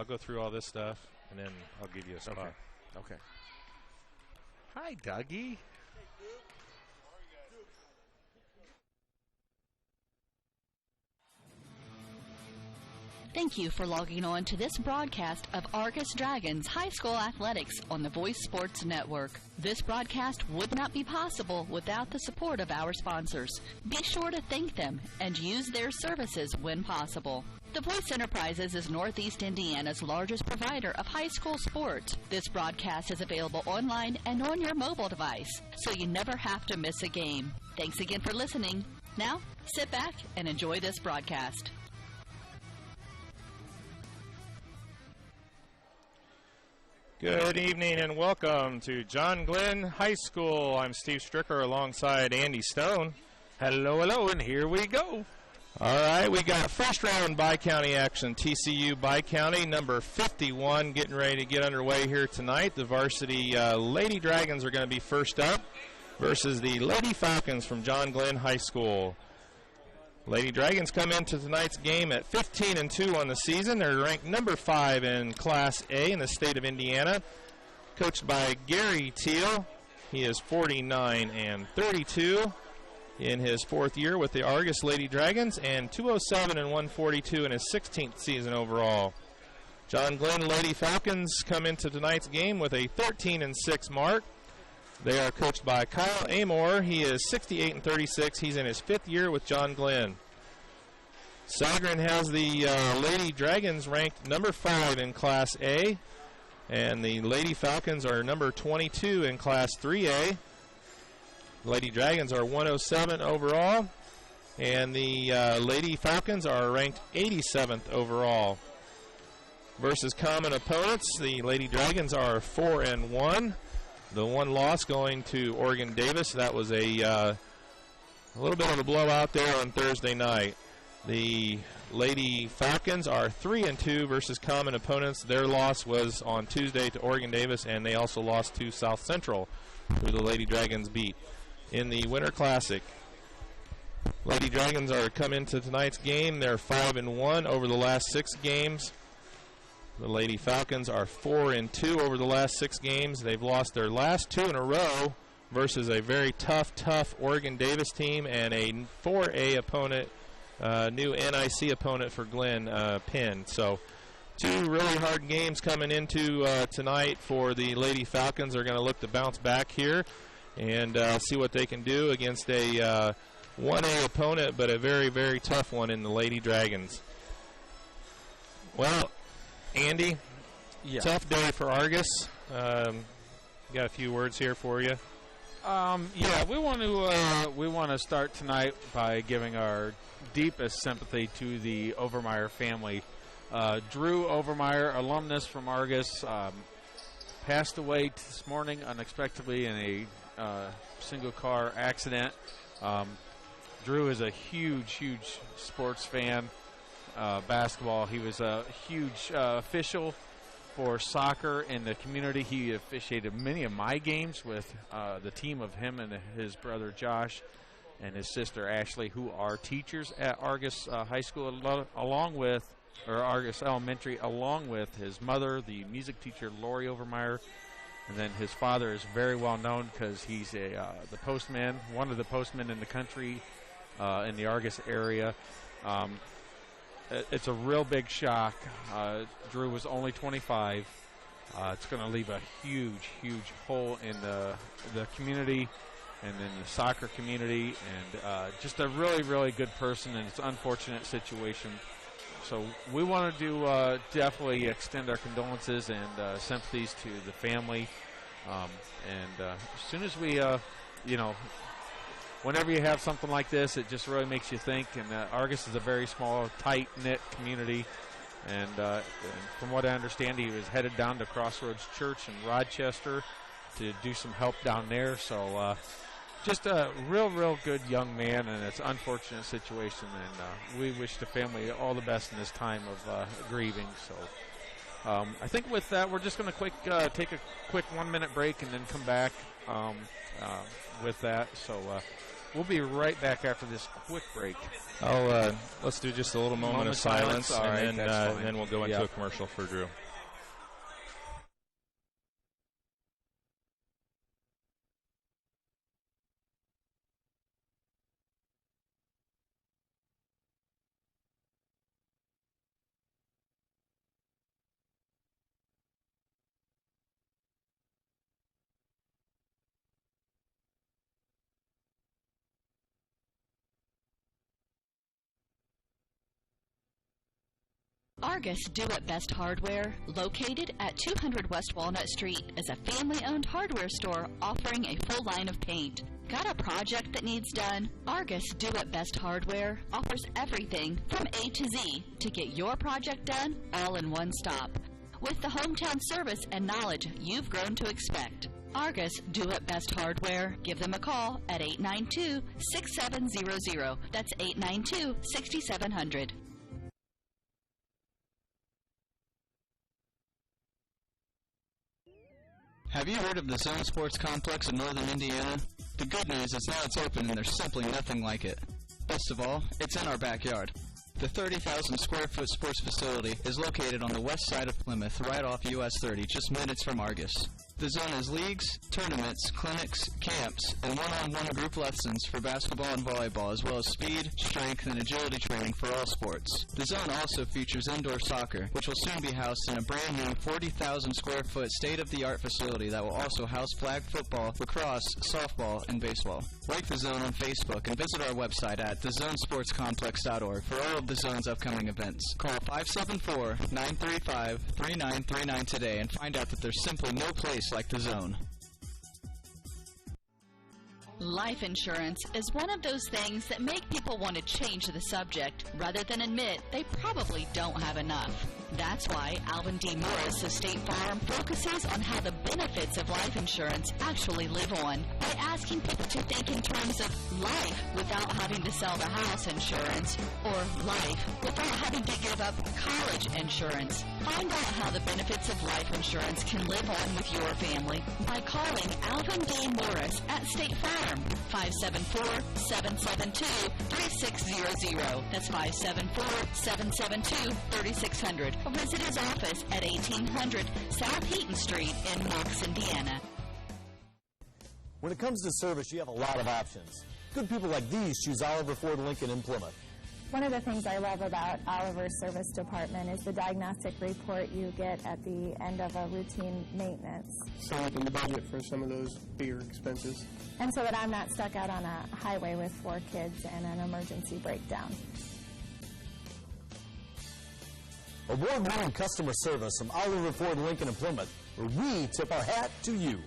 I'll go through all this stuff, and then I'll give you a spot. Okay. Hi, Dougie. Thank you for logging on to this broadcast of Argos Dragons High School Athletics on the Voice Sports Network. This broadcast would not be possible without the support of our sponsors. Be sure to thank them and use their services when possible. The Voice Enterprises is Northeast Indiana's largest provider of high school sports. This broadcast is available online and on your mobile device, so you never have to miss a game. Thanks again for listening. Now, sit back and enjoy this broadcast. Good evening and welcome to John Glenn High School. I'm Steve Stricker alongside Andy Stone. Hello, and here we go. All right, we got first round bi-county action. TCU bi-county number 51 getting ready to get underway here tonight. The varsity Lady Dragons are going to be first up versus the Lady Falcons from John Glenn High School. Lady Dragons come into tonight's game at 15-2 on the season. They're ranked number 5 in Class A in the state of Indiana. Coached by Gary Teal. He is 49-32 in his 4th year with the Argos Lady Dragons, and 207-142 in his 16th season overall. John Glenn Lady Falcons come into tonight's game with a 13-6 mark. They are coached by Kyle Amor. He is 68-36. He's in his 5th year with John Glenn. Sagarin has the Lady Dragons ranked number 5 in Class A, and the Lady Falcons are number 22 in Class 3A. Lady Dragons are 107 overall, and the Lady Falcons are ranked 87th overall. Versus common opponents, the Lady Dragons are 4-1. The one loss going to Oregon Davis. That was a little bit of a blowout there on Thursday night. The Lady Falcons are 3-2 versus common opponents. Their loss was on Tuesday to Oregon Davis, and they also lost to South Central, who the Lady Dragons beat in the Winter Classic. Lady Dragons are come into tonight's game. They're 5-1 over the last 6 games. The Lady Falcons are 4-2 over the last 6 games. They've lost their last 2 in a row versus a very tough Oregon Davis team and a 4A opponent, new NIC opponent for Glenn, Penn. So 2 really hard games coming into tonight for the Lady Falcons. They're going to look to bounce back here and see what they can do against a 1A opponent, but a very, very tough one in the Lady Dragons. Well, Andy, tough day for Argos. Got a few words here for you. We want to start tonight by giving our deepest sympathy to the Overmeyer family. Drew Overmeyer, alumnus from Argos, passed away this morning unexpectedly in a single car accident. Drew is a huge sports fan. Basketball. He was a huge official for soccer in the community. He officiated many of my games with the team of him and his brother Josh and his sister Ashley, who are teachers at Argos High School, Argos Elementary, along with his mother, the music teacher Lori Overmeyer. And then his father is very well known because he's the postman, one of the postmen in the country in the Argos area. It's a real big shock. Drew was only 25. It's going to leave a huge hole in the community and in the soccer community, and just a really good person, and it's an unfortunate situation. So we want to definitely extend our condolences and sympathies to the family. As soon as we, whenever you have something like this, it just really makes you think. And Argos is a very small, tight-knit community. And from what I understand, he was headed down to Crossroads Church in Rochester to do some help down there. So just a real good young man, and it's an unfortunate situation. And we wish the family all the best in this time of grieving. So I think with that, we're just going to take a quick 1-minute break and then come back with that. So We'll be right back after this quick break. Let's do just a little moment of silence, All right, and then we'll go into a commercial for Drew. Argos Do It Best Hardware, located at 200 West Walnut Street, is a family-owned hardware store offering a full line of paint. Got a project that needs done? Argos Do It Best Hardware offers everything from A to Z to get your project done all in one stop. With the hometown service and knowledge you've grown to expect. Argos Do It Best Hardware. Give them a call at 892-6700. That's 892-6700. Have you heard of the Zone Sports Complex in northern Indiana? The good news is now it's open and there's simply nothing like it. Best of all, it's in our backyard. The 30,000 square foot sports facility is located on the west side of Plymouth, right off US 30, just minutes from Argos. The zone has leagues, tournaments, clinics, camps, and one-on-one group lessons for basketball and volleyball, as well as speed, strength, and agility training for all sports. The zone also features indoor soccer, which will soon be housed in a brand new 40,000 square foot state-of-the-art facility that will also house flag football, lacrosse, softball, and baseball. Like the zone on Facebook and visit our website at thezonesportscomplex.org for all of the zone's upcoming events. Call 574-935-3939 today and find out that there's simply no place like the zone. Life insurance is one of those things that make people want to change the subject rather than admit they probably don't have enough. That's why Alvin D. Morris of State Farm focuses on how the benefits of life insurance actually live on by asking people to think in terms of life without having to sell the house insurance or life without having to give up college insurance. Find out how the benefits of life insurance can live on with your family by calling Alvin D. Morris at State Farm, 574-772-3600. That's 574-772-3600. Or visit his office at 1800 South Heaton Street in Knox, Indiana. When it comes to service, you have a lot of options. Good people like these choose Oliver Ford Lincoln in Plymouth. One of the things I love about Oliver's service department is the diagnostic report you get at the end of a routine maintenance. So we can budget for some of those bigger expenses. And so that I'm not stuck out on a highway with 4 kids and an emergency breakdown. Award-winning customer service from Oliver Ford Lincoln in Plymouth, where we tip our hat to you.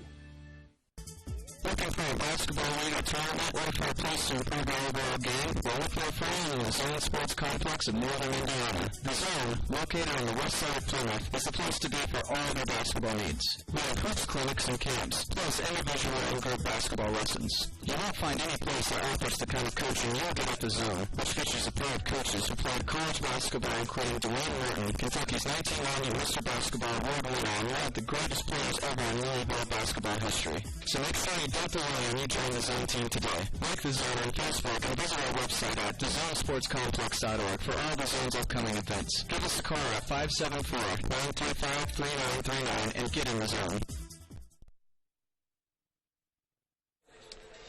Looking for a basketball league or tournament? Looking for a place to improve your overall game? Well, look no further than the Zone Sports Complex in northern Indiana. The Zone, located on the west side of Plymouth, is the place to be for all of your basketball needs. We have hoops clinics and camps, plus individual and group basketball lessons. You won't find any place that offers the kind of coaching you'll get at the Zone, which features a pair of coaches who played college basketball, including Dwayne Morton, Kentucky's 1990 Mr. Basketball Award winner, and one of the greatest players ever in Louisville basketball history. So make sure you don't delay and you join the Zone team today. Like the Zone on Facebook and visit our website at thezonesportscomplex.org for all the Zone's upcoming events. Give us a call at 574-935-3939 and get in the Zone.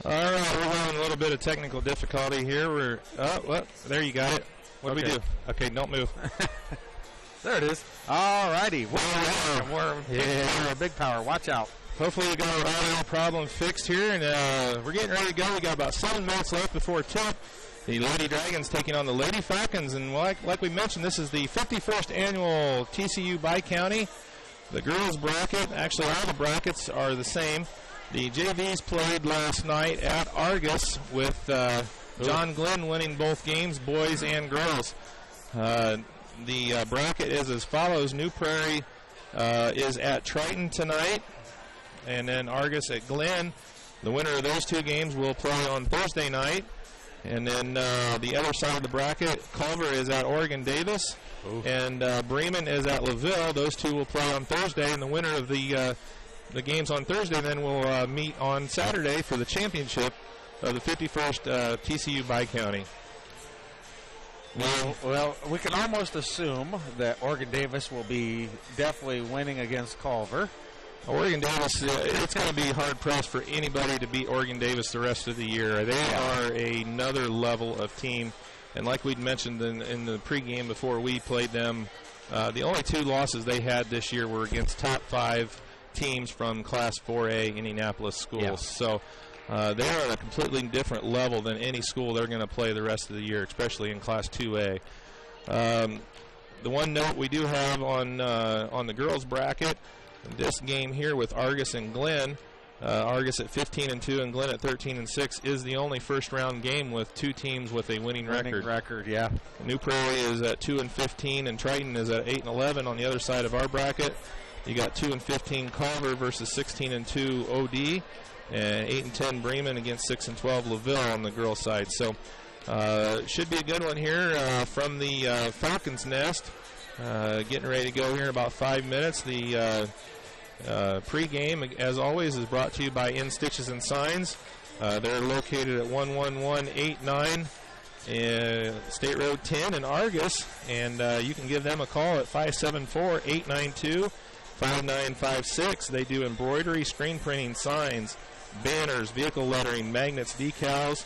All right, we're having a little bit of technical difficulty here. There you got it. What do we do? Okay, don't move. There it is. All righty. We're big power. Watch out. Hopefully we got our audio problem fixed here, and we're getting ready to go. We got about 7 minutes left before tip. The Lady Dragons taking on the Lady Falcons, and like we mentioned, this is the 51st annual TCU Bi-County. The girls bracket, actually all the brackets are the same. The JVs played last night at Argos with John Glenn winning both games, boys and girls. The bracket is as follows. New Prairie is at Triton tonight, and then Argos at Glenn. The winner of those 2 games will play on Thursday night. And then the other side of the bracket, Culver is at Oregon Davis. Ooh. And Bremen is at LaVille. Those 2 will play on Thursday, and the winner of the games on Thursday then will meet on Saturday for the championship of the 51st TCU Bi-County. Well, we can almost assume that Oregon Davis will be definitely winning against Culver. Oregon Davis, it's going to be hard-pressed for anybody to beat Oregon Davis the rest of the year. They are another level of team. And like we'd mentioned in the pregame before we played them, the only 2 losses they had this year were against top 5 teams from Class 4A Indianapolis schools. Yeah. So they're at a completely different level than any school they're going to play the rest of the year, especially in Class 2A. The one note we do have on the girls' bracket, this game here with Argos and Glenn, Argos at 15-2 and Glenn at 13-6 is the only first-round game with 2 teams with a winning record. Yeah. New Prairie is at 2-15 and Triton is at 8-11 on the other side of our bracket. You got 2-15 Culver versus 16-2 OD, and 8-10 Bremen against 6-12 LaVille on the girls' side. So should be a good one here from the Falcons' Nest. Getting ready to go here in about 5 minutes. The pregame, as always, is brought to you by In Stitches and Signs. They're located at 11189 State Road 10 in Argos, and you can give them a call at 574-892-5956. They do embroidery, screen printing, signs, banners, vehicle lettering, magnets, decals,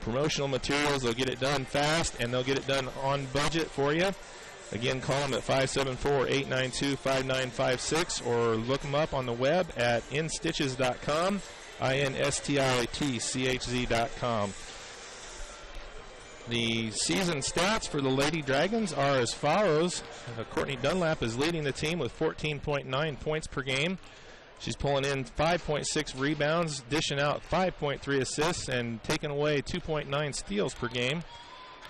promotional materials. They'll get it done fast, and they'll get it done on budget for you. Again, call them at 574-892-5956 or look them up on the web at institches.com, INSTITCHZ.com. The season stats for the Lady Dragons are as follows. Courtney Dunlap is leading the team with 14.9 points per game. She's pulling in 5.6 rebounds, dishing out 5.3 assists, and taking away 2.9 steals per game.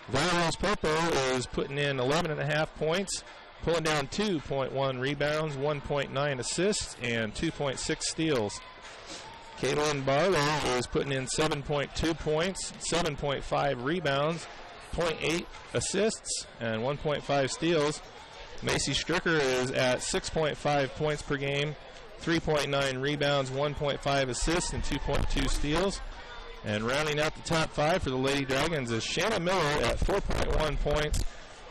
Valerie Popo is putting in 11.5 points, pulling down 2.1 rebounds, 1.9 assists, and 2.6 steals. Caitlin Barlow is putting in 7.2 points, 7.5 rebounds, 0.8 assists, and 1.5 steals. Macy Stricker is at 6.5 points per game, 3.9 rebounds, 1.5 assists, and 2.2 steals. And rounding out the top 5 for the Lady Dragons is Shannon Miller at 4.1 points,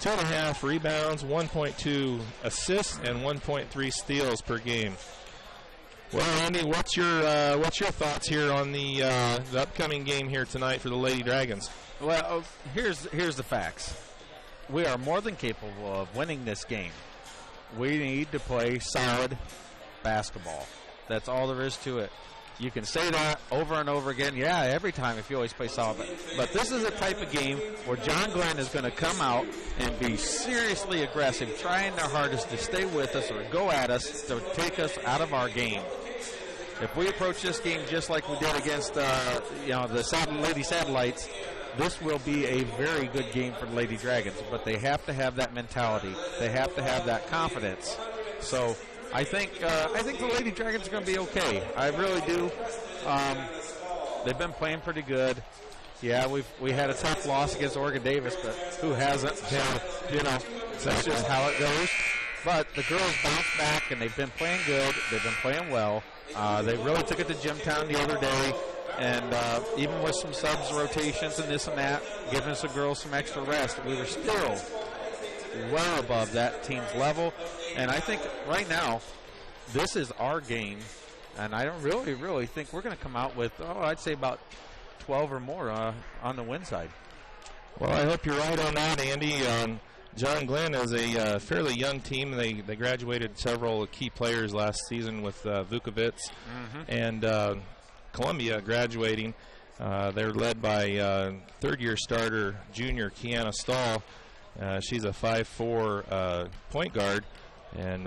2.5 rebounds, 1.2 assists, and 1.3 steals per game. Well, Andy, what's your thoughts here on the upcoming game here tonight for the Lady Dragons? Well, here's the facts. We are more than capable of winning this game. We need to play solid basketball. That's all there is to it. You can say that over and over again, every time if you always play solid. But this is a type of game where John Glenn is going to come out and be seriously aggressive, trying their hardest to stay with us or go at us to take us out of our game. If we approach this game just like we did against the Lady Satellites, this will be a very good game for the Lady Dragons. But they have to have that mentality. They have to have that confidence. So I think the Lady Dragons are going to be okay. I really do. They've been playing pretty good. Yeah, we had a tough loss against Oregon Davis, but who hasn't? That's just how it goes. But the girls bounced back, and they've been playing good. They've been playing well. They really took it to Jimtown the other day, and even with some subs, rotations, and this and that, giving the girls some extra rest, we were still well above that team's level. And I think right now, this is our game, and I don't really think we're going to come out with, I'd say about 12 or more on the win side. Well, I hope you're right on that, Andy. John Glenn is a fairly young team. They graduated several key players last season with Vukovic and Columbia graduating. They're led by third-year starter, junior Kiana Stahl. She's a 5'4" point guard. And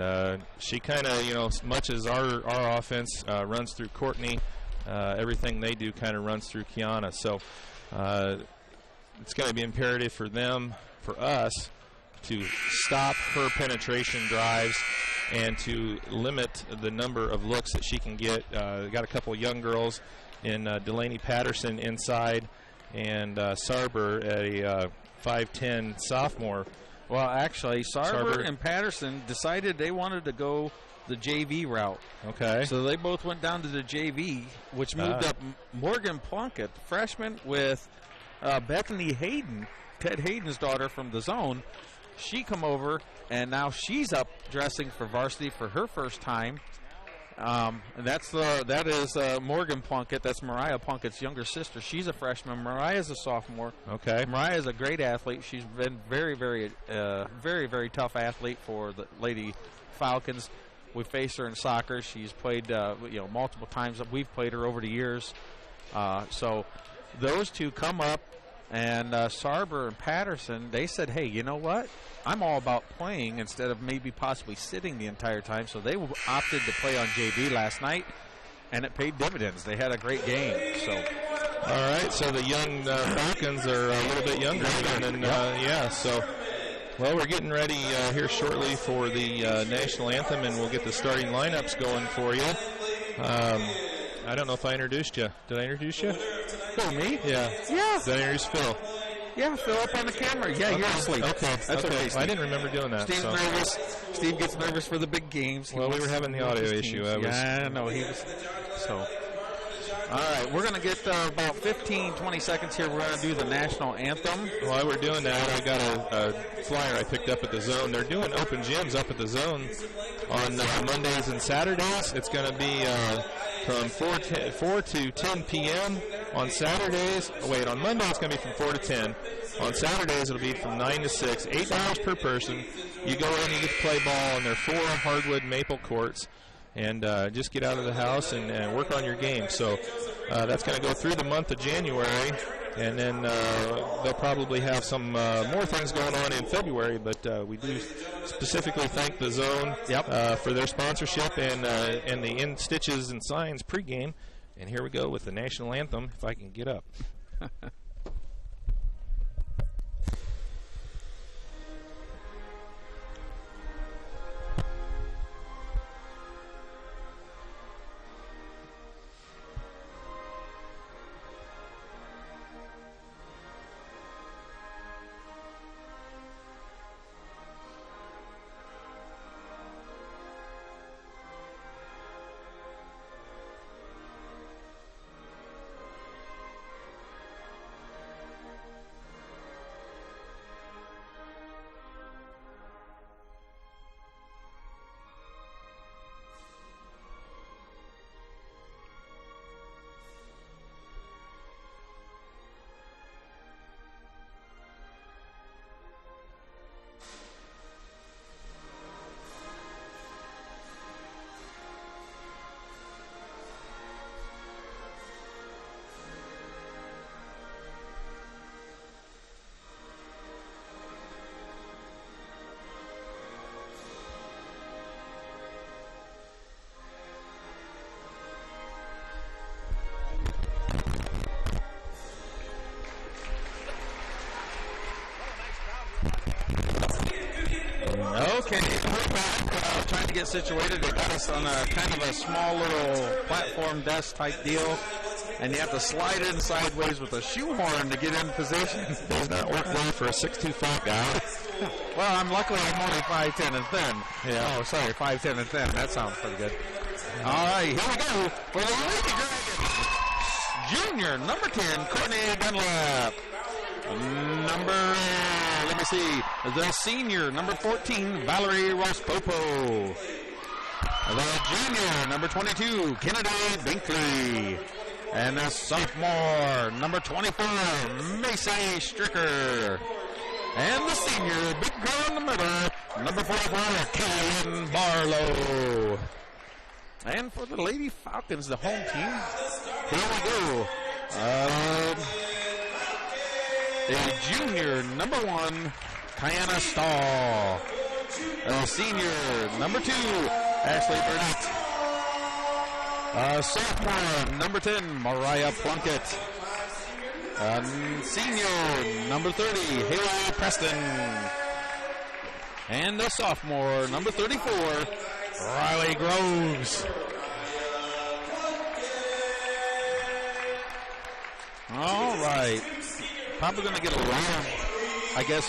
she kind of, as much as our offense runs through Courtney, everything they do kind of runs through Kiana. So it's going to be imperative for us, to stop her penetration drives and to limit the number of looks that she can get. Got a couple of young girls in Delaney Patterson inside and Sarber, a 5'10" sophomore. Well, actually, Sarber and Patterson decided they wanted to go the JV route. Okay. So they both went down to the JV, which moved up Morgan Plunkett, freshman, with Bethany Hayden, Ted Hayden's daughter from the zone. She come over, and now she's up dressing for varsity for her first time. And that is Morgan Plunkett. That's Mariah Plunkett's younger sister. She's a freshman. Mariah's a sophomore. Okay. Mariah's a great athlete. She's been very, very tough athlete for the Lady Falcons. We face her in soccer. She's played multiple times. We've played her over the years. So those two come up, and Sarber and Patterson, they said, hey, you know what? I'm all about playing instead of maybe possibly sitting the entire time. So they opted to play on JV last night, and it paid dividends. They had a great game. So, all right. So the young Falcons are a little bit younger, So, well, we're getting ready here shortly for the national anthem, and we'll get the starting lineups going for you. I don't know if I introduced you. Did I introduce you? Who, me? Yeah. Yeah. Did I introduce Phil? Yeah, Phil up on the camera. Yeah, okay. You're asleep. Okay. That's okay. I didn't remember doing that. Steve's nervous. Steve gets nervous for the big games. Well, we were having the audio issue. Yeah, no, he was. So, all right, we're going to get about 15, 20 seconds here. We're going to do the national anthem. While we're doing that, I got a flyer I picked up at the Zone. They're doing open gyms up at the Zone on Mondays and Saturdays. It's going to be from 4 to 10 p.m. on Saturdays. On Monday it's going to be from 4 to 10. On Saturdays it'll be from 9 to 6. $8 per person. You go in, you get to play ball, and they're 4 hardwood maple courts. And just get out of the house and work on your game. So that's going to go through the month of January. And then they'll probably have some more things going on in February. But we do specifically thank the Zone for their sponsorship and the In Stitches and Signs pregame. And here we go with the national anthem, if I can get up. Okay, we're back trying to get situated. They got us on a kind of a small little platform desk type deal, and you have to slide in sideways with a shoehorn to get in position. Does not work well for a 6'2" guy. Well, I'm only 5'10" and thin. Yeah. Oh, sorry, 5'10" and thin. That sounds pretty good. All right, here we go for the Lady Dragons. Junior, number 10, Courtney Dunlap. The senior, number 14, Valerie Rospopo. The junior, number 22, Kennedy Binkley. And the sophomore, number 24, Macy Stricker. And the senior, big girl in the middle, number 44, Kaylin Barlow. And for the Lady Falcons, the home team, here we go. The junior, number 1, Kiana Stahl. Senior, number 2, Ashley Burnett. Sophomore, number 10, Mariah Plunkett. Senior, number 30, Haley Preston. And the sophomore, number 34, Riley Groves. All right. Probably going to get a lot of,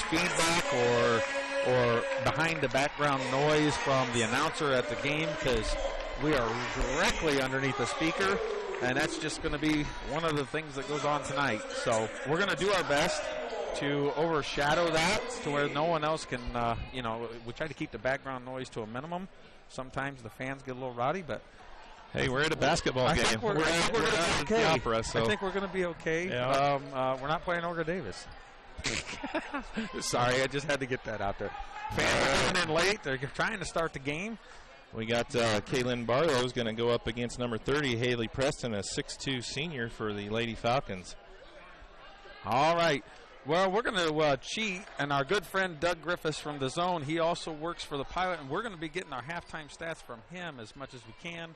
feedback or behind the background noise from the announcer at the game because we are directly underneath the speaker, and that's just going to be one of the things that goes on tonight. So we're going to do our best to overshadow that to where no one else can, we try to keep the background noise to a minimum. Sometimes the fans get a little rowdy, but hey, we're at a basketball game. I think we're going to be okay. The opera, so. I think we're going to be okay. Yeah. We're not playing Olga Davis. Sorry, I just had to get that out there. Fans are coming in late. They're trying to start the game. We got Kaylin Barlow's going to go up against number 30, Haley Preston, a 6'2 senior for the Lady Falcons. All right. Well, we're going to cheat, and our good friend Doug Griffiths from The Zone, he also works for the Pilot, and we're going to be getting our halftime stats from him as much as we can.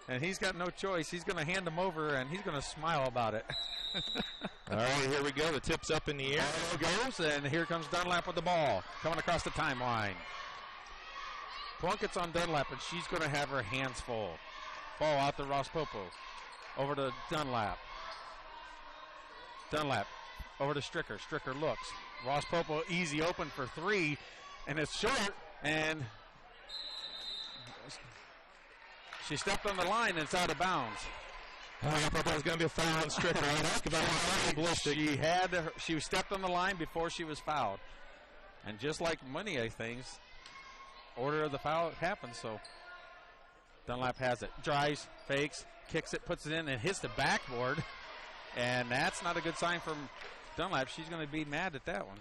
And he's got no choice. He's going to hand them over, and he's going to smile about it. All right, here we go. The tip's up in the air. There it goes, and here comes Dunlap with the ball coming across the timeline. Plunkett's on Dunlap, and she's going to have her hands full. Ball out to Ross Popo. Over to Dunlap. Dunlap over to Stricker. Stricker looks. Ross Popo easy open for three, and it's short, and she stepped on the line, and it's out of bounds. I thought that was going to be a foul on Stricker. She stepped on the line before she was fouled. And just like many things, order of the foul happens, so Dunlap has it. Drives, fakes, kicks it, puts it in, and hits the backboard. And that's not a good sign from Dunlap. She's going to be mad at that one.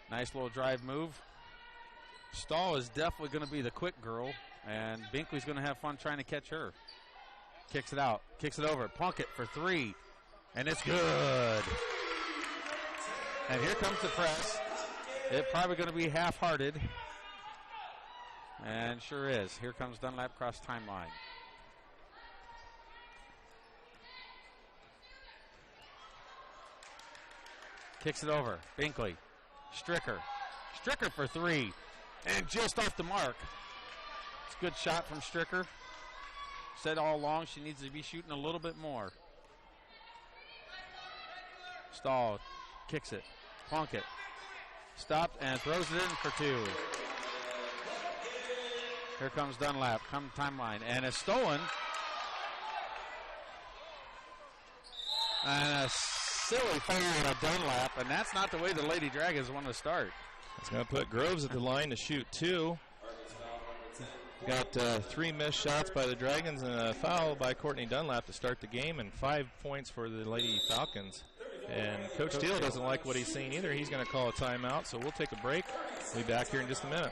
Nice little drive move. Stahl is definitely going to be the quick girl, and Binkley's going to have fun trying to catch her. Kicks it out, kicks it over. Plunkett for three, and it's good. And here comes the press. It's probably going to be half-hearted, and sure is. Here comes Dunlap across timeline. Kicks it over. Binkley. Stricker. Stricker for three. And just off the mark. It's a good shot from Stricker. Said all along she needs to be shooting a little bit more. Stahl kicks it. Plunkett. Stopped and throws it in for two. Here comes Dunlap. Come timeline. And it's stolen. And a silly foul on Dunlap. And that's not the way the Lady Dragons want to start. It's going to put Groves at the line to shoot two. Got three missed shots by the Dragons and a foul by Courtney Dunlap to start the game, and 5 points for the Lady Falcons. And Coach Steele doesn't like what he's seeing either. He's going to call a timeout, so we'll take a break. We'll be back here in just a minute.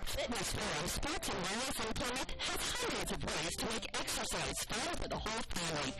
Fitness Forum Sports and Wellness in Plymouth has hundreds of ways to make exercise fun for the whole family.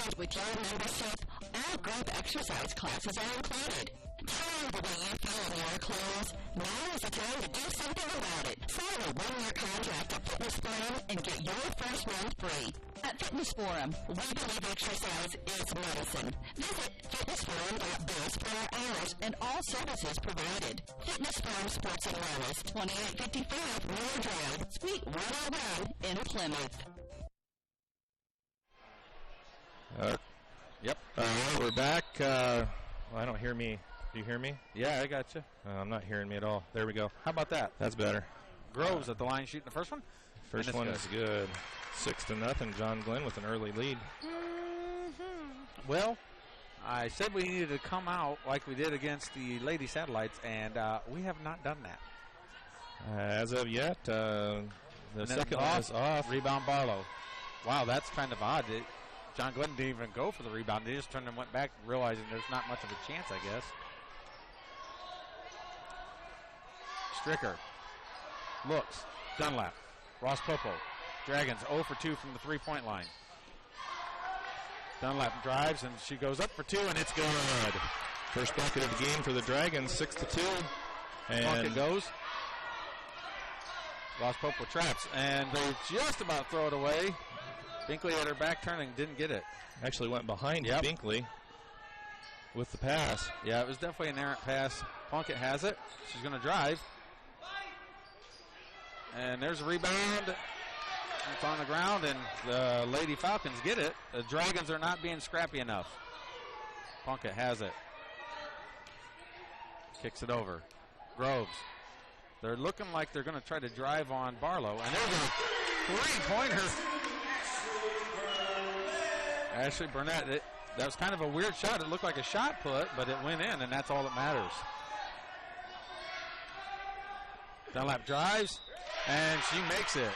And with your membership, all group exercise classes are included. Tired of the way you feel in your clothes? Now is the time to do something about it. Sign a 1-year contract at Fitness Forum and get your first month free. At Fitness Forum, We believe exercise is medicine. Visit fitnessforum.biz for our hours and all services provided. Fitness Forum Sports and Wellness, 2855 Miller Drive, Suite 101 in Plymouth. Yep. We're back. I don't hear me. Do you hear me? Yeah, I got you. I'm not hearing me at all. There we go. How about that? That's better. Groves at the line shooting the first one. First one is good. 6-0. John Glenn with an early lead. Well, I said we needed to come out like we did against the Lady Satellites, and we have not done that. As of yet, the second one is off. Rebound Barlow. Wow, that's kind of odd. John Glenn didn't even go for the rebound. They just turned and went back, realizing there's not much of a chance, I guess. Stricker looks. Dunlap. Ross Popo. Dragons 0 for 2 from the three-point line. Dunlap drives, and she goes up for two, and it's good. First bucket of the game for the Dragons, 6-2. And Plunkett goes. Ross Popo traps, and they just about throw it away. Binkley had her back turning, didn't get it. Actually went behind Binkley with the pass. Yeah, it was definitely an errant pass. Plunkett has it. She's going to drive. And there's a rebound. It's on the ground, and the Lady Falcons get it. The Dragons are not being scrappy enough. Plunkett has it. Kicks it over. Groves. They're looking like they're going to try to drive on Barlow. And there's a three-pointer. Ashley Burnett. That was kind of a weird shot. It looked like a shot put, but it went in, and that's all that matters. Dunlap drives, and she makes it.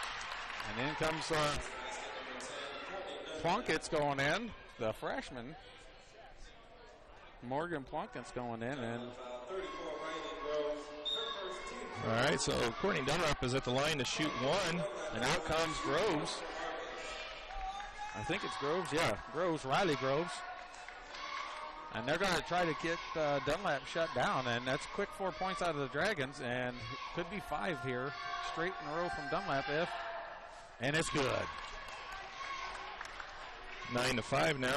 And in comes Plunkett's going in, the freshman. Morgan Plunkett's going in, and all right, so Courtney Dunlap is at the line to shoot one, and out comes Groves. I think it's Groves, yeah, Groves, Riley Groves. And they're going to try to get Dunlap shut down, and that's quick 4 points out of the Dragons, and could be 5 here, straight in a row from Dunlap and it's good. 9-5 now.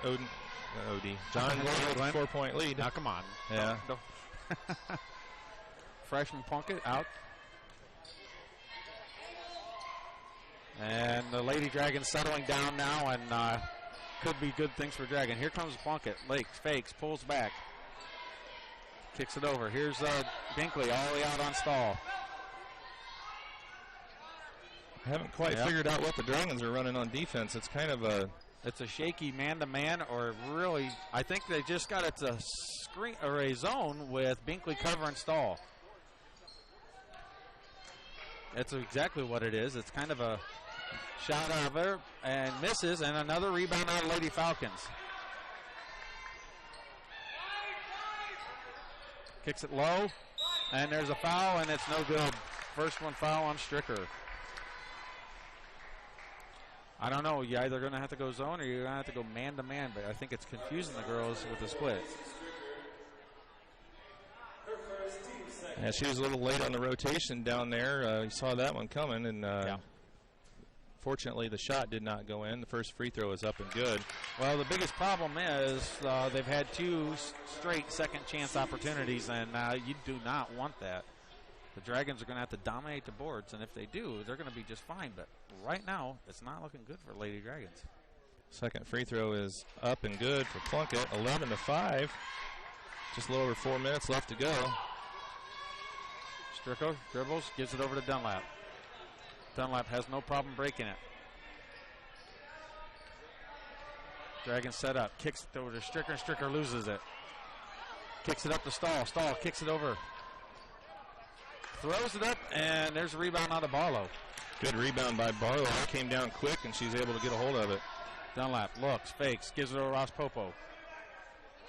Odie. John Glenn, 4-point lead. Now come on. Yeah. Freshman Plunkett out. And the Lady Dragons settling down now, and could be good things for Dragon. Here comes Plunkett. Lakes, fakes, pulls back. Kicks it over. Here's Binkley all the way out on Stahl. I haven't quite figured out what the Dragons are running on defense. It's kind of a... It's a shaky man-to-man, or really, I think they just got it to screen or a zone with Binkley covering Stahl. That's exactly what it is. It's kind of a shot out of there and misses, and another rebound out of Lady Falcons. Kicks it low, and there's a foul, and it's no good. First one foul on Stricker. I don't know. You're either going to have to go zone or you're going to have to go man-to-man, but I think it's confusing the girls with the split. Yeah, she was a little late on the rotation down there. You saw that one coming, and fortunately the shot did not go in. The first free throw is up and good. Well, the biggest problem is they've had 2 straight second-chance opportunities, and you do not want that. The Dragons are going to have to dominate the boards, and if they do, they're going to be just fine. But right now, it's not looking good for Lady Dragons. Second free throw is up and good for Plunkett. 11-5. Just a little over 4 minutes left to go. Stricker dribbles, gives it over to Dunlap. Dunlap has no problem breaking it. Dragons set up, kicks it over to Stricker, and Stricker loses it. Kicks it up to Stahl. Stahl kicks it over. Throws it up, and there's a rebound out of Barlow. Good rebound by Barlow. It came down quick, and she's able to get a hold of it. Dunlap looks, fakes, gives it over to Ross Popo.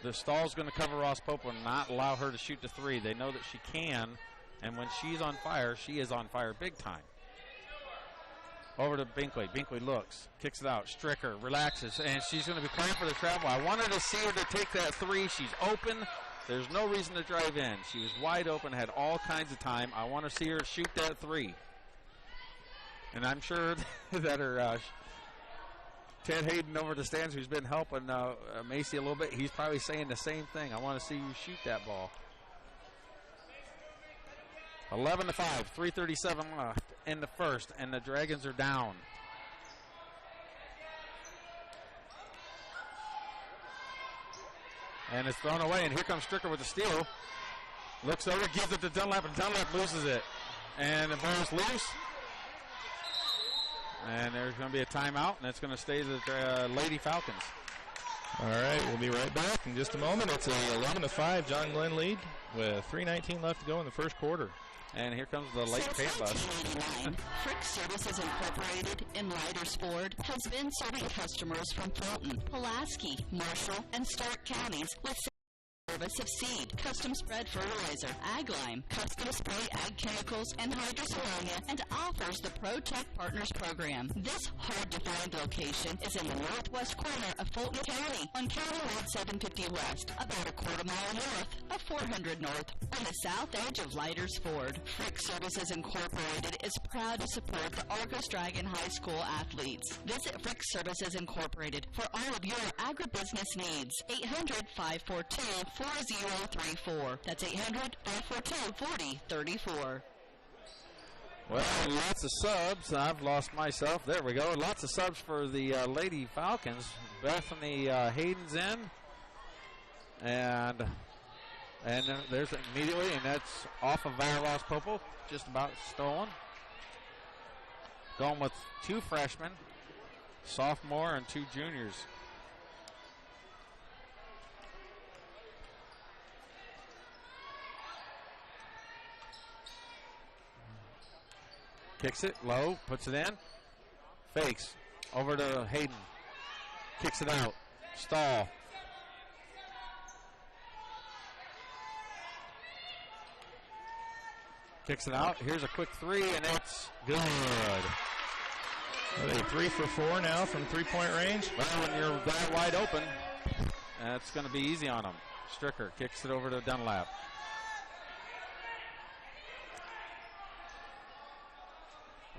The Stahl's going to cover Ross Popo and not allow her to shoot the 3. They know that she can, and when she's on fire, she is on fire big time. Over to Binkley. Binkley looks, kicks it out. Stricker relaxes, and she's going to be playing for the travel. I wanted to see her to take that 3. She's open. There's no reason to drive in. She was wide open, had all kinds of time. I want to see her shoot that 3. And I'm sure that her Ted Hayden over the stands, who's been helping Macy a little bit, he's probably saying the same thing. I want to see you shoot that ball. 11-5, 3:37 left in the first, and the Dragons are down. And it's thrown away, and here comes Stricker with the steal. Looks over, gives it to Dunlap, and Dunlap loses it. And the ball's loose. And there's going to be a timeout, and it's going to stay the Lady Falcons. All right, we'll be right back in just a moment. It's a 11-5 John Glenn lead with 3:19 left to go in the first quarter. And here comes the late paint bus. Frick Services Incorporated in Leitersford has been serving customers from Fulton, Pulaski, Marshall, and Stark counties with service of seed, custom spread fertilizer, ag lime, custom spray ag chemicals, and hydrosalina, and offers the ProTech Partners program. This hard-to-find location is in the northwest corner of Fulton County on County Road 750 West, about a quarter mile north of 400 North, on the south edge of Leitersford. Frick Services Incorporated is proud to support the Argos Dragon High School athletes. Visit Frick Services Incorporated for all of your agribusiness needs. 800-542-4034. That's 800-542-4034. Well, lots of subs. I've lost myself. There we go. Lots of subs for the Lady Falcons. Bethany Hayden's in. And there's immediately, and that's off of Val Ross-Popo, just about stolen. Going with 2 freshmen, sophomore and 2 juniors. Kicks it low, puts it in, fakes, over to Hayden, kicks it out, Stahl. Kicks it out, here's a quick 3, and it's good. Are they 3 for 4 now from 3-point range? Well, when you're that wide open, that's going to be easy on them. Stricker kicks it over to Dunlap.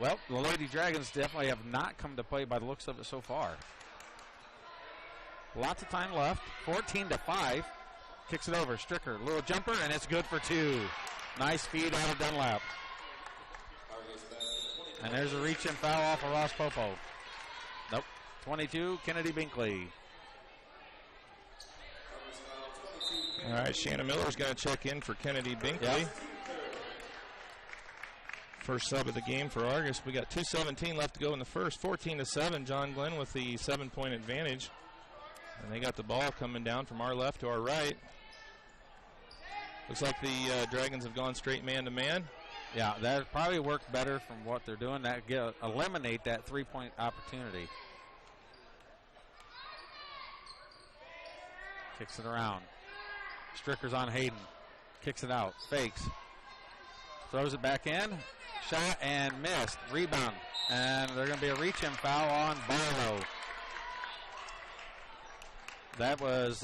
Well, the Lady Dragons definitely have not come to play by the looks of it so far. Lots of time left. 14-5. Kicks it over. Stricker, little jumper, and it's good for 2. Nice feed out of Dunlap. And there's a reach and foul off of Ross-Popo. Nope. 22, Kennedy Binkley. All right, Shannon Miller's going to check in for Kennedy Binkley. Yep. First sub of the game for Argus. We got 2:17 left to go in the first. 14-7. John Glenn with the 7-point advantage. And they got the ball coming down from our left to our right. Looks like the Dragons have gone straight man-to-man. Yeah, that probably worked better from what they're doing. That eliminate that 3-point opportunity. Kicks it around. Stricker's on Hayden. Kicks it out. Fakes. Throws it back in. Shot and missed. Rebound. And they're going to be a reach-in foul on Barlow. That was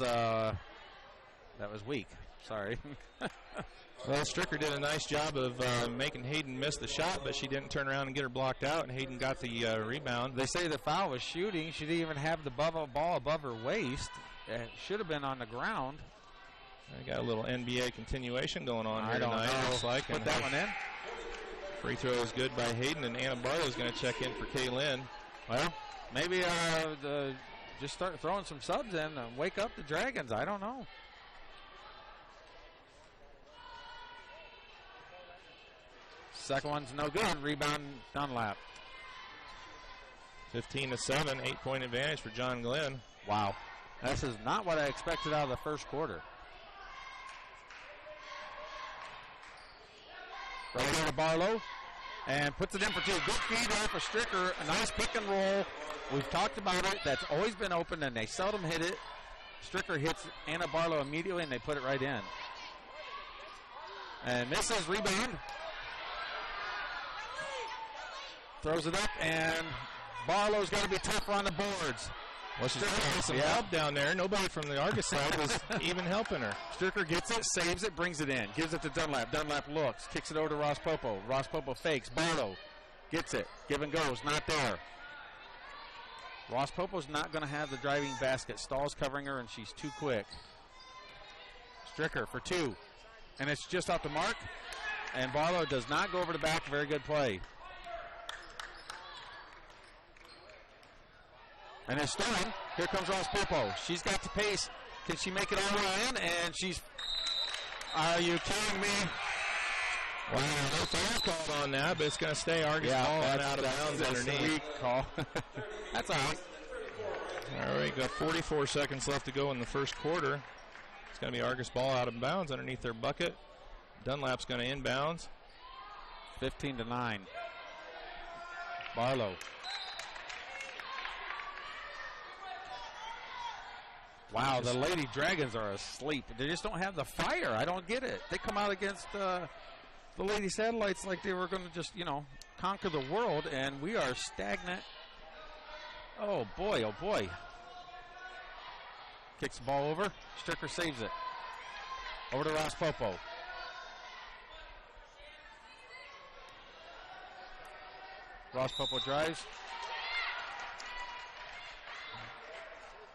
weak. Sorry. Well, Stricker did a nice job of making Hayden miss the shot, but she didn't turn around and get her blocked out, and Hayden got the rebound. They say the foul was shooting. She didn't even have the ball above her waist. It should have been on the ground. I got a little NBA continuation going on here I don't tonight. know. Looks like. Put that one in. Free throw is good by Hayden, and Anna Barlow's going to check in for Kaylin. Well, maybe just start throwing some subs in and wake up the Dragons. I don't know. Second one's no good. Rebound Dunlap. 15-7, 8-point advantage for John Glenn. Wow. This is not what I expected out of the first quarter. Right over to Barlow. And puts it in for 2. Good feed off of Stricker. A nice pick and roll. We've talked about it. That's always been open, and they seldom hit it. Stricker hits Anna Barlow immediately, and they put it right in. And misses. Rebound. Throws it up, and Barlow's got to be tougher on the boards. Well, she's getting some help down there. Nobody from the Argus side was even helping her. Stricker gets it, saves it, brings it in. Gives it to Dunlap. Dunlap looks. Kicks it over to Ross-Popo. Ross-Popo fakes. Barlow gets it. Give and goes. Not there. Ross-Popo's not going to have the driving basket. Stahl's covering her, and she's too quick. Stricker for 2. And it's just off the mark. And Barlow does not go over the back. Very good play. And it's stolen. Here comes Ross-Popo. She's got the pace. Can she make it all the way in? And she's... Are you kidding me? Wow, no foul called on that, but it's going to stay Argus ball and out of bounds underneath. A weak call. That's all right. All right, got 44 seconds left to go in the first quarter. It's going to be Argus ball out of bounds underneath their bucket. Dunlap's going to inbounds. 15-9. Barlow. Wow, the Lady Dragons are asleep. They just don't have the fire. I don't get it. They come out against the Lady Satellites like they were going to just, conquer the world, and we are stagnant. Oh, boy, oh, boy. Kicks the ball over. Stricker saves it. Over to Ross-Popo. Ross-Popo drives.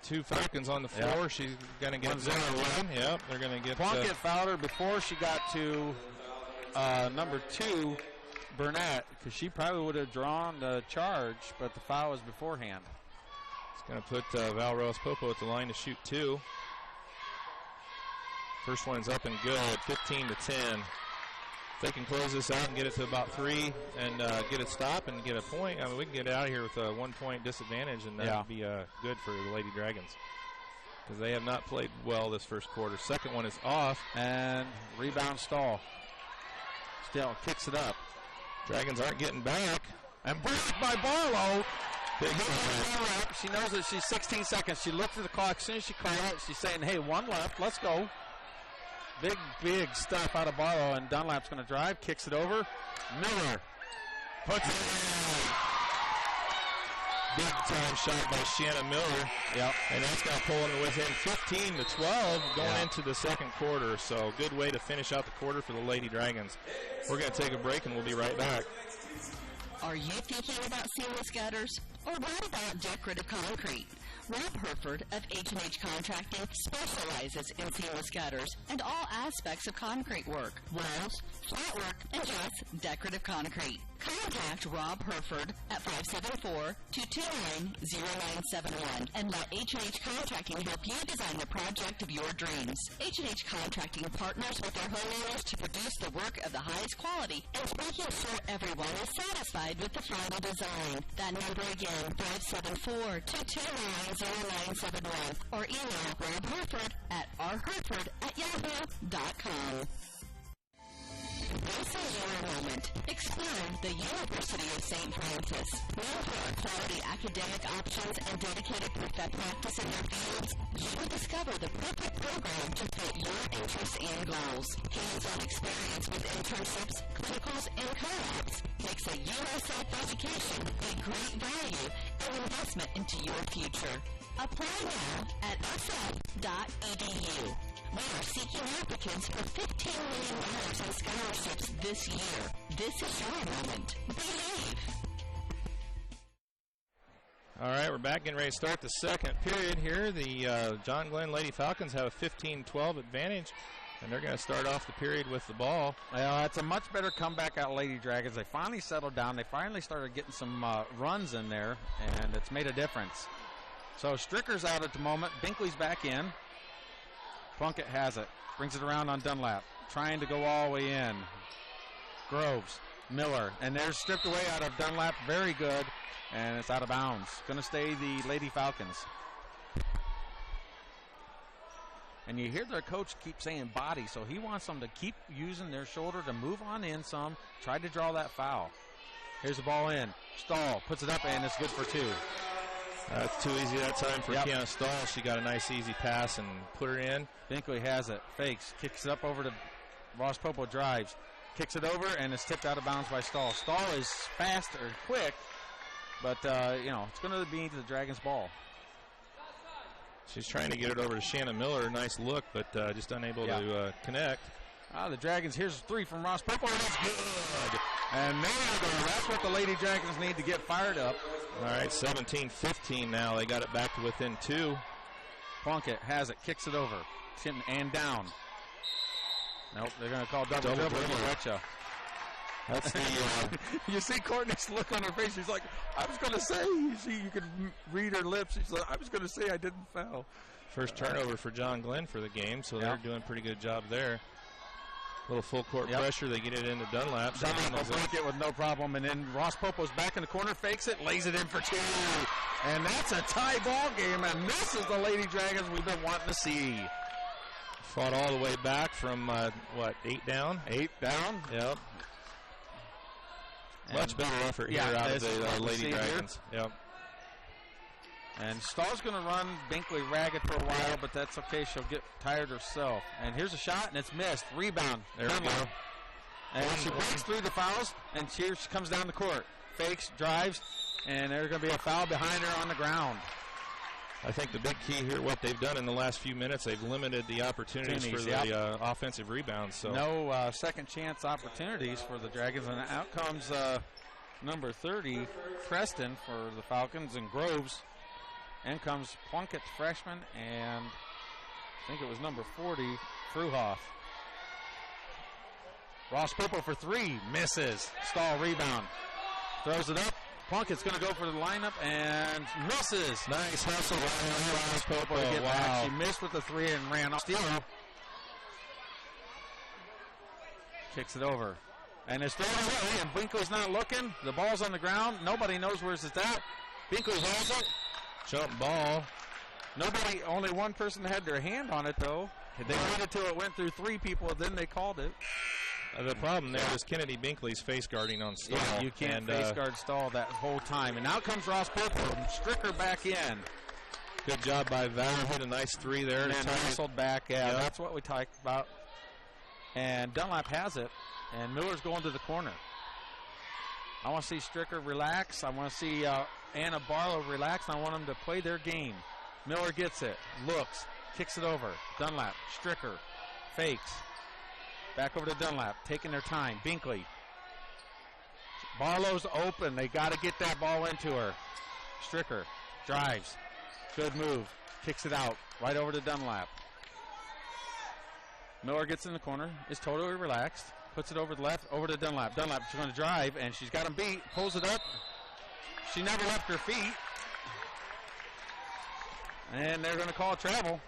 2 Falcons on the floor. Yep. She's going to get 0-1. Yep, they're going to get... Plunkett fouled her before she got to number 2, Burnett, because she probably would have drawn the charge, but the foul was beforehand. It's going to put Val Ross-Popo at the line to shoot 2. First one's up and good, 15-10. If they can close this out and get it to about 3 and get it stopped and get a point, I mean, we can get out of here with a 1-point disadvantage, and that would be good for the Lady Dragons because they have not played well this first quarter. Second one is off. And rebound Stahl. Still kicks it up. Dragons aren't getting back. And blocked by Barlow. She knows that she's 16 seconds. She looked at the clock. As soon as she called it, she's saying, hey, 1 left. Let's go. Big stuff out of Barlow. And Dunlap's going to drive. Kicks it over. Miller puts it in. Big time shot by Shanna Miller. Yep. And that's going to pull them within 15-12 going into the second quarter. So good way to finish out the quarter for the Lady Dragons. We're going to take a break and we'll be right back. Are you thinking about seamless gutters? Or what about decorative concrete? Rob Herford of H&H Contracting specializes in seamless gutters and all aspects of concrete work, walls, flat work, and just decorative concrete. Contact Rob Herford at 574-229-0971 and let H&H Contracting help you design the project of your dreams. H&H Contracting partners with their homeowners to produce the work of the highest quality and making sure everyone is satisfied with the final design. That number again, 574-229-0971 or email Rob Herford at rherford@yahoo.com. This is your moment. Explore the University of St. Francis. Known for our quality academic options and dedicated practice in their fields, you will discover the perfect program to fit your interests and goals. Hands-on experience with internships, clinicals, and co-ops makes a USF education a great value and investment into your future. Apply now at sf.edu. We are seeking applicants for $15 million in scholarships this year. This is your moment. Believe. All right, we're back getting ready to start the second period here. The John Glenn Lady Falcons have a 15-12 advantage, and they're going to start off the period with the ball. Well, it's a much better comeback out of Lady Dragons. They finally settled down. They finally started getting some runs in there, and it's made a difference. So Stricker's out at the moment. Binkley's back in. Plunkett has it. Brings it around on Dunlap. Trying to go all the way in. Groves. Miller. And they're stripped away out of Dunlap. Very good. And it's out of bounds. Going to stay the Lady Falcons. And you hear their coach keep saying body, so he wants them to keep using their shoulder to move on in some. Try to draw that foul. Here's the ball in. Stahl puts it up, and it's good for 2. That's too easy that time for Kiana Stahl. She got a nice easy pass and put her in. Binkley has it. Fakes. Kicks it up over to Ross Popo. Drives. Kicks it over, and it's tipped out of bounds by Stahl. Stahl is fast or quick, but, it's going to be the Dragons' ball. She's trying to get it over to Shanna Miller. Nice look, but just unable to connect. The Dragons, here's 3 from Ross Popo, and it's good. And that's what the Lady Dragons need to get fired up. All right, 17-15 now. They got it back to within 2. Plunkett has it, kicks it over, and down. Nope, they're going to call double dribble. Betcha. That's the. You see Courtney's look on her face. She's like, I was going to say. You could read her lips. She's like, I was going to say I didn't foul. First turnover for John Glenn for the game, so they're doing a pretty good job there. A little full court pressure. They get it into Dunlap. Dunlap will break it with no problem. And then Ross Popo's back in the corner, fakes it, lays it in for 2. And that's a tie ball game. And this is the Lady Dragons we've been wanting to see. Fought all the way back from, 8 down? 8 down. Yep. Much better effort here out of the Lady Dragons. Yep. And Stahl's going to run Binkley ragged for a while, but that's okay. She'll get tired herself. And here's a shot, and it's missed. Rebound. There we go. And she breaks through the fouls, and here she comes down the court. Fakes, drives, and there's going to be a foul behind her on the ground. I think the big key here, what they've done in the last few minutes, they've limited the opportunities for the offensive rebounds. So no second chance opportunities for the Dragons. And out comes number 30, Preston, for the Falcons, and Groves. In comes Plunkett, freshman, and I think it was number 40, Fruhoff. Ross Popo for 3, misses. Stahl rebound. Throws it up. Plunkett's going to go for the lineup and misses. Nice hustle by Ross Popo. Back. She missed with the 3 and ran off. Steal. Kicks it over. And it's thrown away, and Binkley's not looking. The ball's on the ground. Nobody knows where it's at. Binkley has it. Jump ball. Only one person had their hand on it, though. They waited till it went through 3 people, then they called it. The problem there is Kennedy Binkley's face guarding on Stahl. Yeah, you can't face guard Stahl that whole time. And now comes Ross Pope. Stricker back in. Good job by Valor. Hit a nice 3 there. And wrestled back. Yeah, that's what we talked about. And Dunlap has it. And Miller's going to the corner. I want to see Stricker relax. I want to see Anna Barlow relax. I want them to play their game. Miller gets it. Looks. Kicks it over. Dunlap. Stricker. Fakes. Back over to Dunlap. Taking their time. Binkley. Barlow's open. They got to get that ball into her. Stricker. Drives. Good move. Kicks it out. Right over to Dunlap. Miller gets in the corner. Is totally relaxed. Puts it over the left. Over to Dunlap. Dunlap's going to drive, and she's got him beat. Pulls it up. She never left her feet. And they're going to call travel.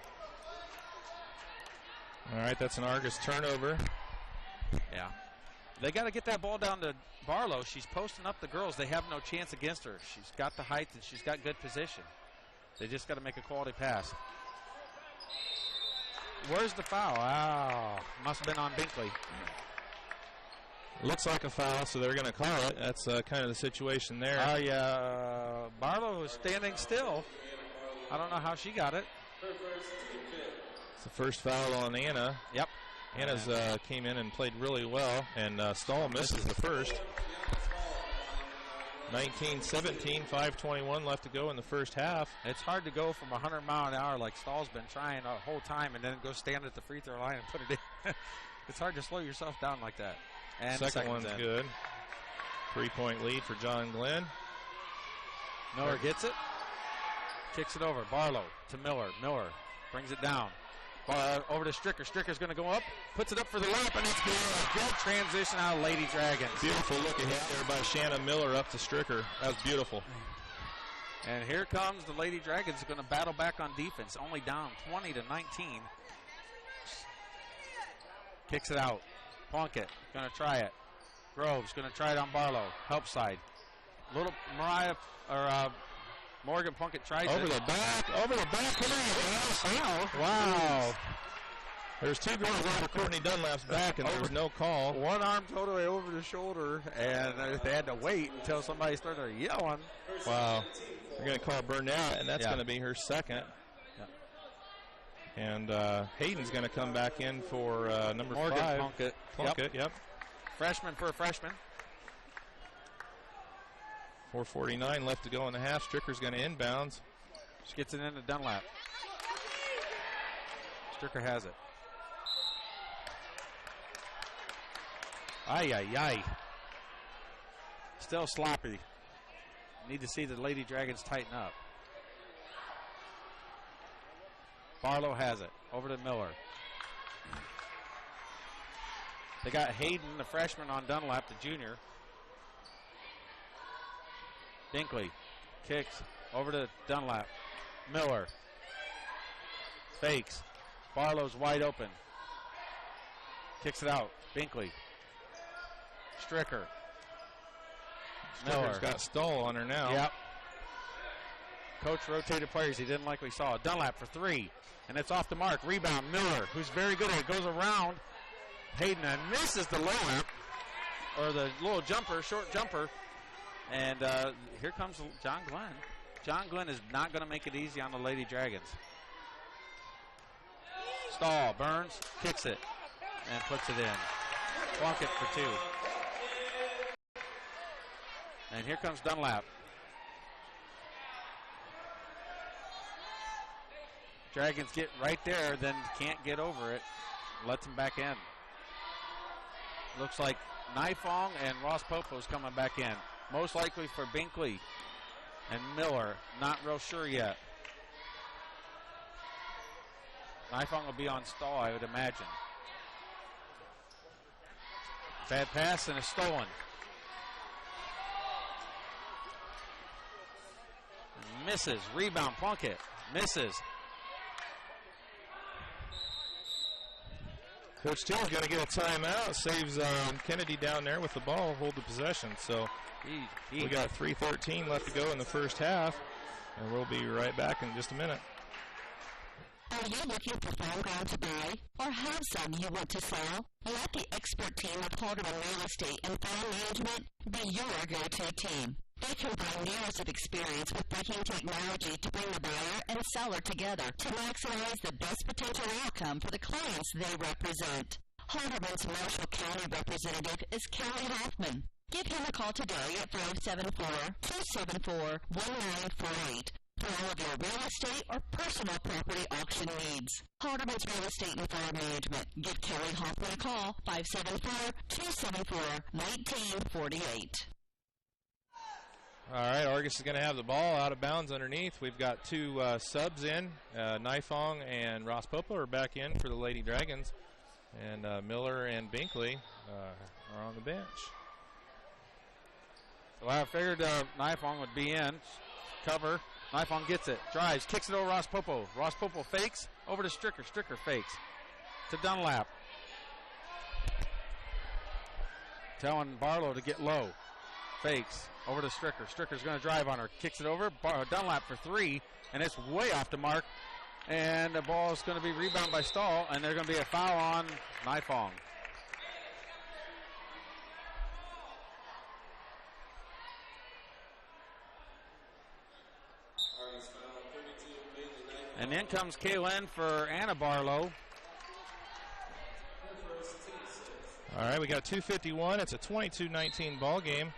All right, that's an Argos turnover. Yeah. They got to get that ball down to Barlow. She's posting up the girls. They have no chance against her. She's got the height, and she's got good position. They just got to make a quality pass. Where's the foul? Wow. Must have been on Binkley. Looks like a foul, so they're going to call it. That's kind of the situation there. Oh, yeah. Barlow is standing still. I don't know how she got it. It's the first foul on Anna. Yep. Anna's came in and played really well, and Stahl misses the first. 19-17, 5:21 left to go in the first half. It's hard to go from 100 mile an hour like Stahl's been trying the whole time and then go stand at the free throw line and put it in. It's hard to slow yourself down like that. And second one's in. good. 3-point lead for John Glenn. Miller gets it. Kicks it over. Barlow to Miller. Miller brings it down. Over to Stricker. Stricker's going to go up. Puts it up for the layup, and it's good. Good transition out of Lady Dragons. Beautiful look ahead there by Shanna Miller up to Stricker. That was beautiful. And here comes the Lady Dragons going to battle back on defense. Only down 20-19. Kicks it out. Plunkett going to try it. Groves going to try it on Barlow. Help side. Little Morgan Plunkett tries over it. the back. Come on. Wow. There's 2 girls over Courtney Dunlap's back, and there was no call. One arm totally over the shoulder, and they had to wait until somebody started yelling. Wow. They're going to call Burnett, and that's going to be her second. Yeah. And Hayden's going to come back in for number Morgan 5. Plunkett. Yep. Freshman for a freshman. 4:49 left to go in the half. Stricker's going to inbounds. She gets it into Dunlap. Stricker has it. Ay. Still sloppy. Need to see the Lady Dragons tighten up. Barlow has it. Over to Miller. They got Hayden, the freshman, on Dunlap, the junior. Binkley kicks over to Dunlap. Miller fakes. Barlow's wide open. Kicks it out. Binkley. Stricker. Stricker's got Stahl on her now. Yep. Coach rotated players. He didn't like what he saw. Dunlap for 3. And it's off the mark. Rebound. Miller, who's very good at it, goes around Hayden and misses the layup. Or the little jumper, short jumper. And here comes John Glenn. John Glenn is not going to make it easy on the Lady Dragons. Stahl, Burns, kicks it, and puts it in. Plunkett for 2. And here comes Dunlap. Dragons get right there, then can't get over it. Lets them back in. Looks like Nifong and Ross Popo's coming back in. Most likely for Binkley and Miller. Not real sure yet. Nifong will be on Stahl, I would imagine. Bad pass and it's stolen. Misses. Rebound. Plunkett. Misses. Coach Steele's going to get a timeout. Saves Kennedy down there with the ball, hold the possession. So we got 3:13 left to go in the first half, and we'll be right back in just a minute. Are you looking for farm ground to buy or have some you want to sell? Let the expert team of Halderman Real Estate and Farm Management be your go-to team. They combine years of experience with breaking technology to bring the buyer and seller together to maximize the best potential outcome for the clients they represent. Halderman's Marshall County representative is Kelly Hoffman. Give him a call today at 574-274-1948 for all of your real estate or personal property auction needs. Halderman's Real Estate and Farm Management. Give Kelly Hoffman a call, 574-274-1948. All right, Argos is going to have the ball out of bounds underneath. We've got two subs in. Nifong and Ross Popo are back in for the Lady Dragons. And Miller and Binkley are on the bench. Well, I figured Nifong would be in. Cover. Nifong gets it. Drives. Kicks it over Ross Popo. Ross Popo fakes. Over to Stricker. Stricker fakes. To Dunlap. Telling Barlow to get low. Fakes. Over to Stricker. Stricker's going to drive on her. Kicks it over. Dunlap for three. And it's way off the mark. And the ball is going to be rebounded by Stahl. And there's going to be a foul on Nifong. And in comes Kaylin for Anna Barlow. All right, we got 2:51. It's a 22-19 ball game.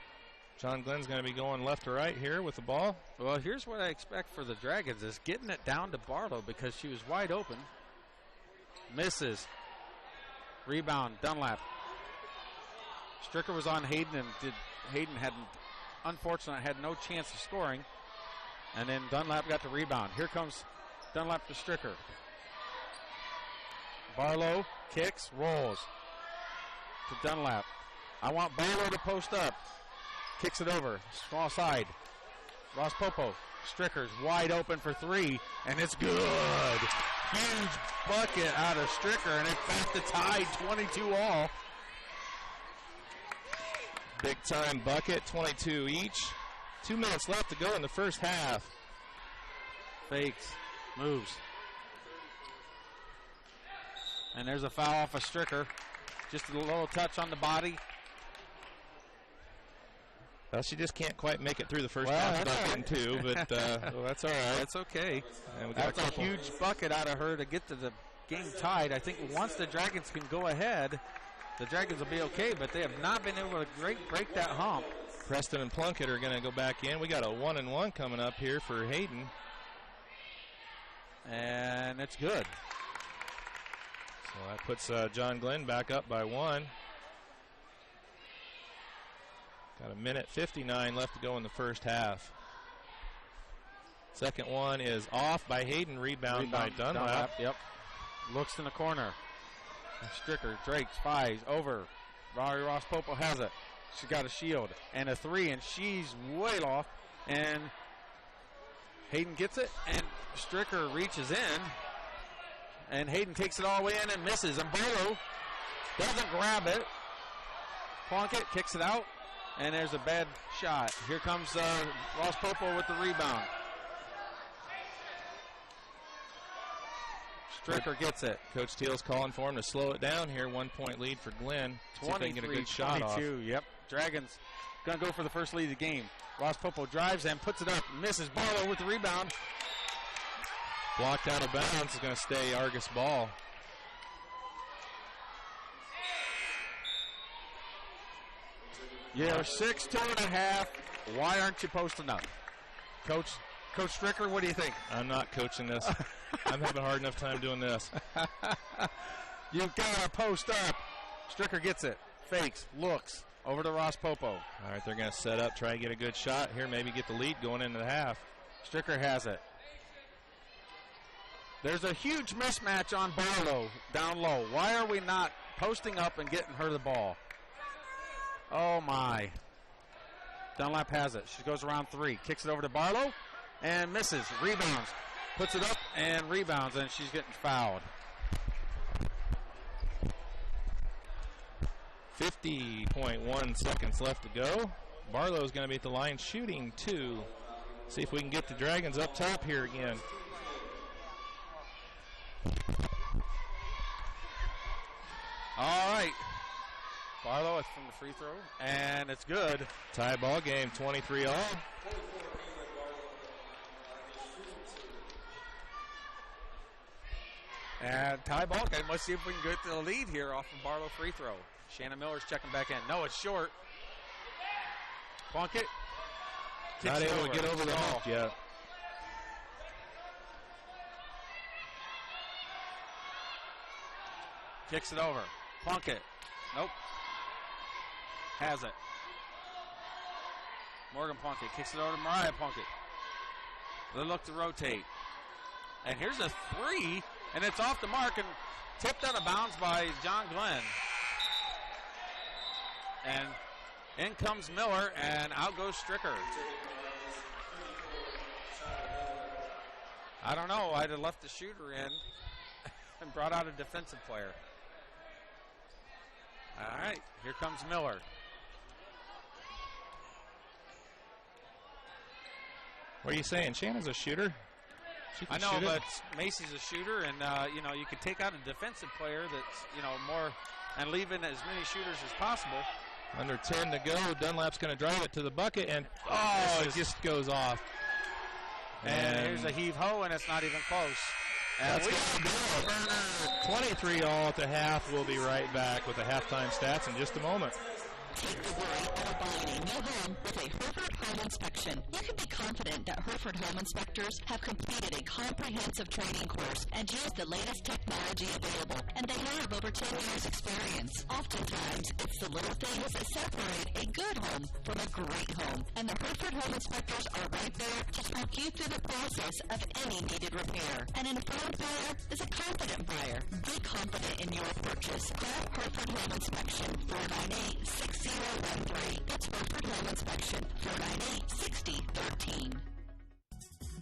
John Glenn's going to be going left to right here with the ball. Well, here's what I expect for the Dragons is getting it down to Barlow because she was wide open. Misses. Rebound, Dunlap. Stricker was on Hayden, and Hayden unfortunately had no chance of scoring. And then Dunlap got the rebound. Here comes Dunlap to Stricker. Barlow kicks, rolls to Dunlap. I want Barlow to post up. Kicks it over, small side. Ross Popo. Stricker's wide open for three, and it's good. Huge bucket out of Stricker, and in fact the tie 22-all. Big time bucket, 22 each. 2 minutes left to go in the first half. Fakes, moves. And there's a foul off of Stricker. Just a little touch on the body. Well, she just can't quite make it through the first half without getting two, but well, that's all right. That's okay. And we got that's a huge bucket out of her to get to the game tied. I think once the Dragons can go ahead, the Dragons will be okay, but they have not been able to break that hump. Preston and Plunkett are going to go back in. We got a 1-and-1 coming up here for Hayden. And it's good. So that puts John Glenn back up by one. Got a minute 59 left to go in the first half. Second one is off by Hayden, rebound by Dunlap. Yep. Looks in the corner. Stricker, Drake's, fives, over. Ross Popo has it. She's got a shield and a three, and she's way off. And Hayden gets it, and Stricker reaches in. And Hayden takes it all the way in and misses. And Barlow doesn't grab it. Plunkett kicks it out. And there's a bad shot. Here comes Ross Popo with the rebound. Stricker gets it. Coach Steele's calling for him to slow it down here. 1 point lead for Glenn. 23, get a good shot off. Yep. Dragons going to go for the first lead of the game. Ross Popo drives and puts it up. Misses. Barlow with the rebound. Blocked out of bounds. Is going to stay Argos ball. You're 6'2.5". Why aren't you posting up? Coach Stricker, what do you think? I'm not coaching this. I'm having a hard enough time doing this. You've got to post up. Stricker gets it. Fakes. Looks. Over to Ross Popo. All right, they're going to set up, try and get a good shot here, maybe get the lead going into the half. Stricker has it. There's a huge mismatch on Barlow down low. Why are we not posting up and getting her the ball? Oh, my. Dunlap has it. She goes around three. Kicks it over to Barlow and misses. Rebounds. Puts it up and rebounds, and she's getting fouled. 50.1 seconds left to go. Barlow's going to be at the line shooting 2. See if we can get the Dragons up top here again. All right. Barlow, it's from the free throw, and it's good. Tie ball game, 23-all. And tie ball game. Let's see if we can get the lead here off of Barlow free throw. Shannon Miller's checking back in. No, it's short. Plunkett. Not able to get over the hump yet. Kicks it over. Plunkett. Nope. Has it. Morgan Plunkett kicks it over to Mariah Plunkett. They look to rotate. And here's a 3, and it's off the mark and tipped out of bounds by John Glenn. And in comes Miller, and out goes Stricker. I don't know. I'd have left the shooter in and brought out a defensive player. All right, here comes Miller. What are you saying? Shannon's a shooter? I know, but Macy's a shooter, and, you could take out a defensive player that's, more, and leave in as many shooters as possible. Under 10 to go. Dunlap's going to drive it to the bucket, and it just goes off. And here's a heave-ho, and it's not even close. And 23-all at the half. We'll be right back with the halftime stats in just a moment. Take the worry out of buying a new home with a Hereford Home Inspection. You can be confident that Hereford Home Inspectors have completed a comprehensive training course and used the latest technology available, and they have over 10 years' experience. Oftentimes, it's the little things that separate a good home from a great home, and the Hereford Home Inspectors are right there to walk you through the process of any needed repair. And an informed buyer is a confident buyer. Be confident in your purchase. Call Hereford Home Inspection 498-6013. That's Hereford Home Inspection 498-6013.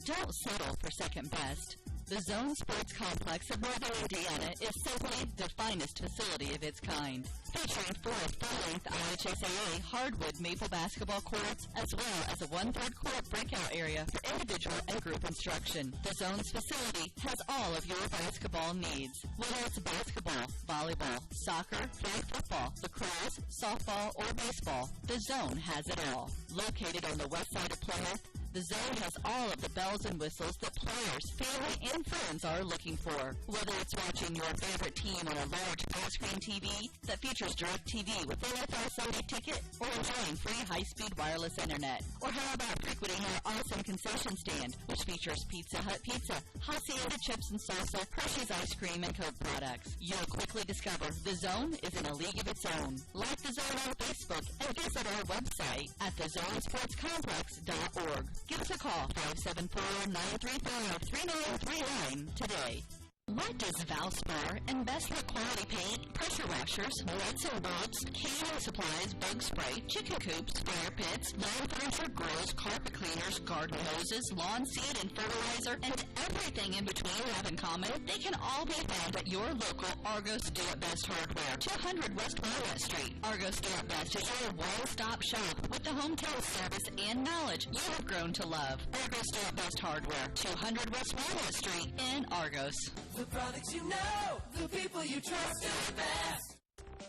Don't settle for second best. The Zone Sports Complex of Northern Indiana is simply the finest facility of its kind, featuring 4 full-length IHSAA hardwood maple basketball courts, as well as a 1/3 court breakout area for individual and group instruction. The Zone's facility has all of your basketball needs, whether it's basketball, volleyball, soccer, flag football, lacrosse, softball, or baseball. The Zone has it all. Located on the west side of Plymouth, the Zone has all of the bells and whistles that players, family, and friends are looking for. Whether it's watching your favorite team on a large flat-screen TV that features DirecTV with NFL Sunday Ticket, or enjoying free high-speed wireless internet. Or how about frequenting our awesome concession stand, which features Pizza Hut pizza, Hacienda chips and salsa, Hershey's ice cream, and Coke products. You'll quickly discover the Zone is in a league of its own. Like the Zone on Facebook and visit our website at thezonesportscomplex.org. Give us a call, 574-935-3939 today. What does Valspar and Best Look Quality Paint, pressure washers, nuts and bolts, canning supplies, bug spray, chicken coops, fire pits, lawn furniture, grills, carpet cleaners, garden hoses, lawn seed and fertilizer, and everything in between have in common? They can all be found at your local Argos Do It Best Hardware, 200 West Walnut Street. Argos Do It Best is your one-stop shop with the hometown service and knowledge you have grown to love. Argos Do It Best Hardware, 200 West Walnut Street in Argos. The products you know, the people you trust are the best.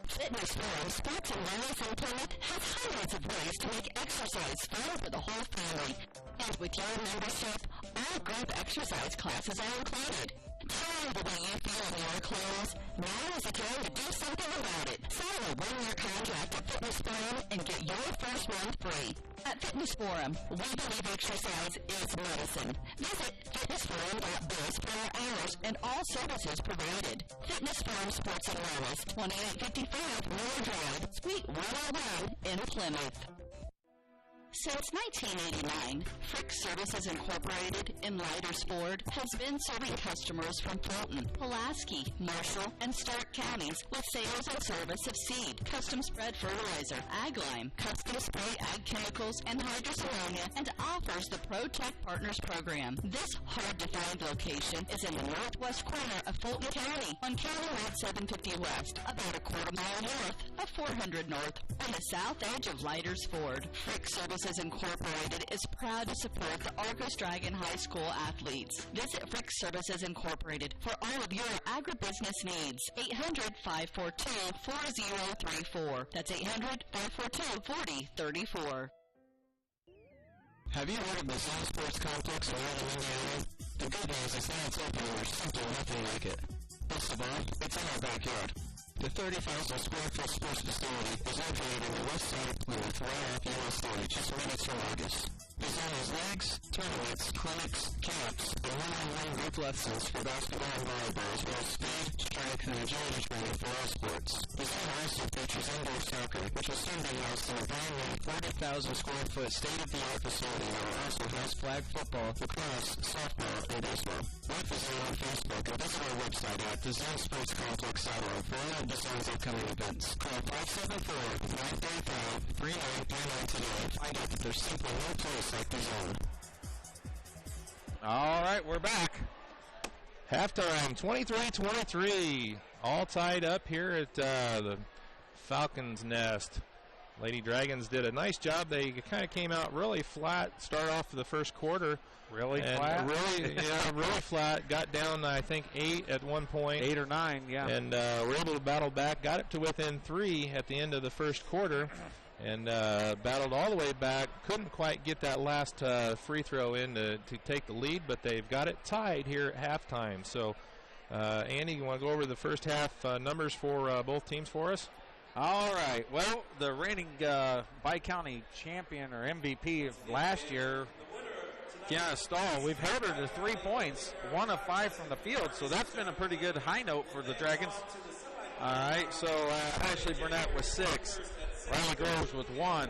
Fitness Forum Sports and Wellness in Plymouth has hundreds of ways to make exercise fun for the whole family. And with your membership, all group exercise classes are included. Tired of the way you feel in your clothes? Now is the time to do something about it. Sign a 1-year contract at Fitness Forum and get your first month free. At Fitness Forum, we believe exercise is medicine. Visit fitnessforum.biz for our hours and all services provided. Fitness Forum Sports and Wellness, 2855 Moore Drive, Suite 101 in Plymouth. Since 1989, Frick Services Incorporated in Leiders Ford has been serving customers from Fulton, Pulaski, Marshall, and Stark counties with sales and service of seed, custom spread fertilizer, ag lime, custom spray ag chemicals, and hydrosalomia, and offers the ProTech Partners program. This hard-to-find location is in the northwest corner of Fulton County on County Road 750 West, about a quarter mile north of 400 North, on the south edge of Leiders Ford. Frick Services Incorporated is proud to support the Argos Dragon High School athletes. Visit Frick Services Incorporated for all of your agribusiness needs. 800-542-4034. That's 800-542-4034. Have you heard of the Zone Sports Complex in Northern Indiana? The good news is now it's open and there's simply nothing like it. Best of all, it's in our backyard. The 30,000 square foot sports facility is located in the west side of Plymouth, right off US 30, just minutes from Argos. The zone has leagues, tournaments, clinics, camps, and one-on-one group lessons for basketball and volleyball, as well as speed, strength, and agility training for all sports. The zone also features indoor soccer, which will soon be housed in a brand new 40,000 square foot state-of-the-art facility that will also house flag football, lacrosse, softball, and baseball. Like the zone on Facebook and visit our website at thezonesportscomplex.org for all of the zone's upcoming events. Call 574-935-3939 today and find out that there's simply no place like the zone. All right, we're back. Halftime, 23-23. All tied up here at the Falcons' Nest. Lady Dragons did a nice job. They kind of came out really flat, start off the first quarter. Really and flat? Really flat. Got down, I think, 8 at one point. 8 or 9, yeah. And were able to battle back. Got it to within 3 at the end of the first quarter. And battled all the way back. Couldn't quite get that last free throw in to take the lead, but they've got it tied here at halftime. So, Andy, you want to go over the first half numbers for both teams for us? All right. Well, the reigning Bi-County champion or MVP of last year, Kiana Stahl, we've held her to 3 points, 1 of 5 from the field, so that's been a pretty good high note for the Dragons. All right, so Ashley Burnett with 6, Riley Groves with 1,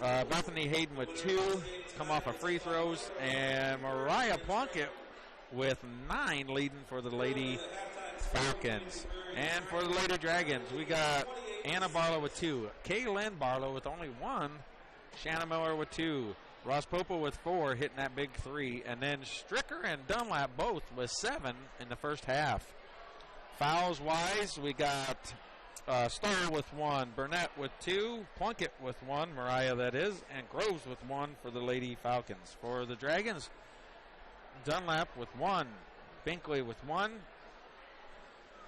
Bethany Hayden with 2, come off of free throws, and Mariah Plunkett with 9 leading for the Lady Falcons. And for the Lady Dragons, we got Anna Barlow with 2, Kaylin Barlow with only 1, Shanna Miller with 2, Ross Popo with 4, hitting that big 3, and then Stricker and Dunlap both with 7 in the first half. Fouls-wise, we got Starr with 1, Burnett with 2, Plunkett with 1, Mariah that is, and Groves with 1 for the Lady Falcons. For the Dragons, Dunlap with 1, Binkley with 1,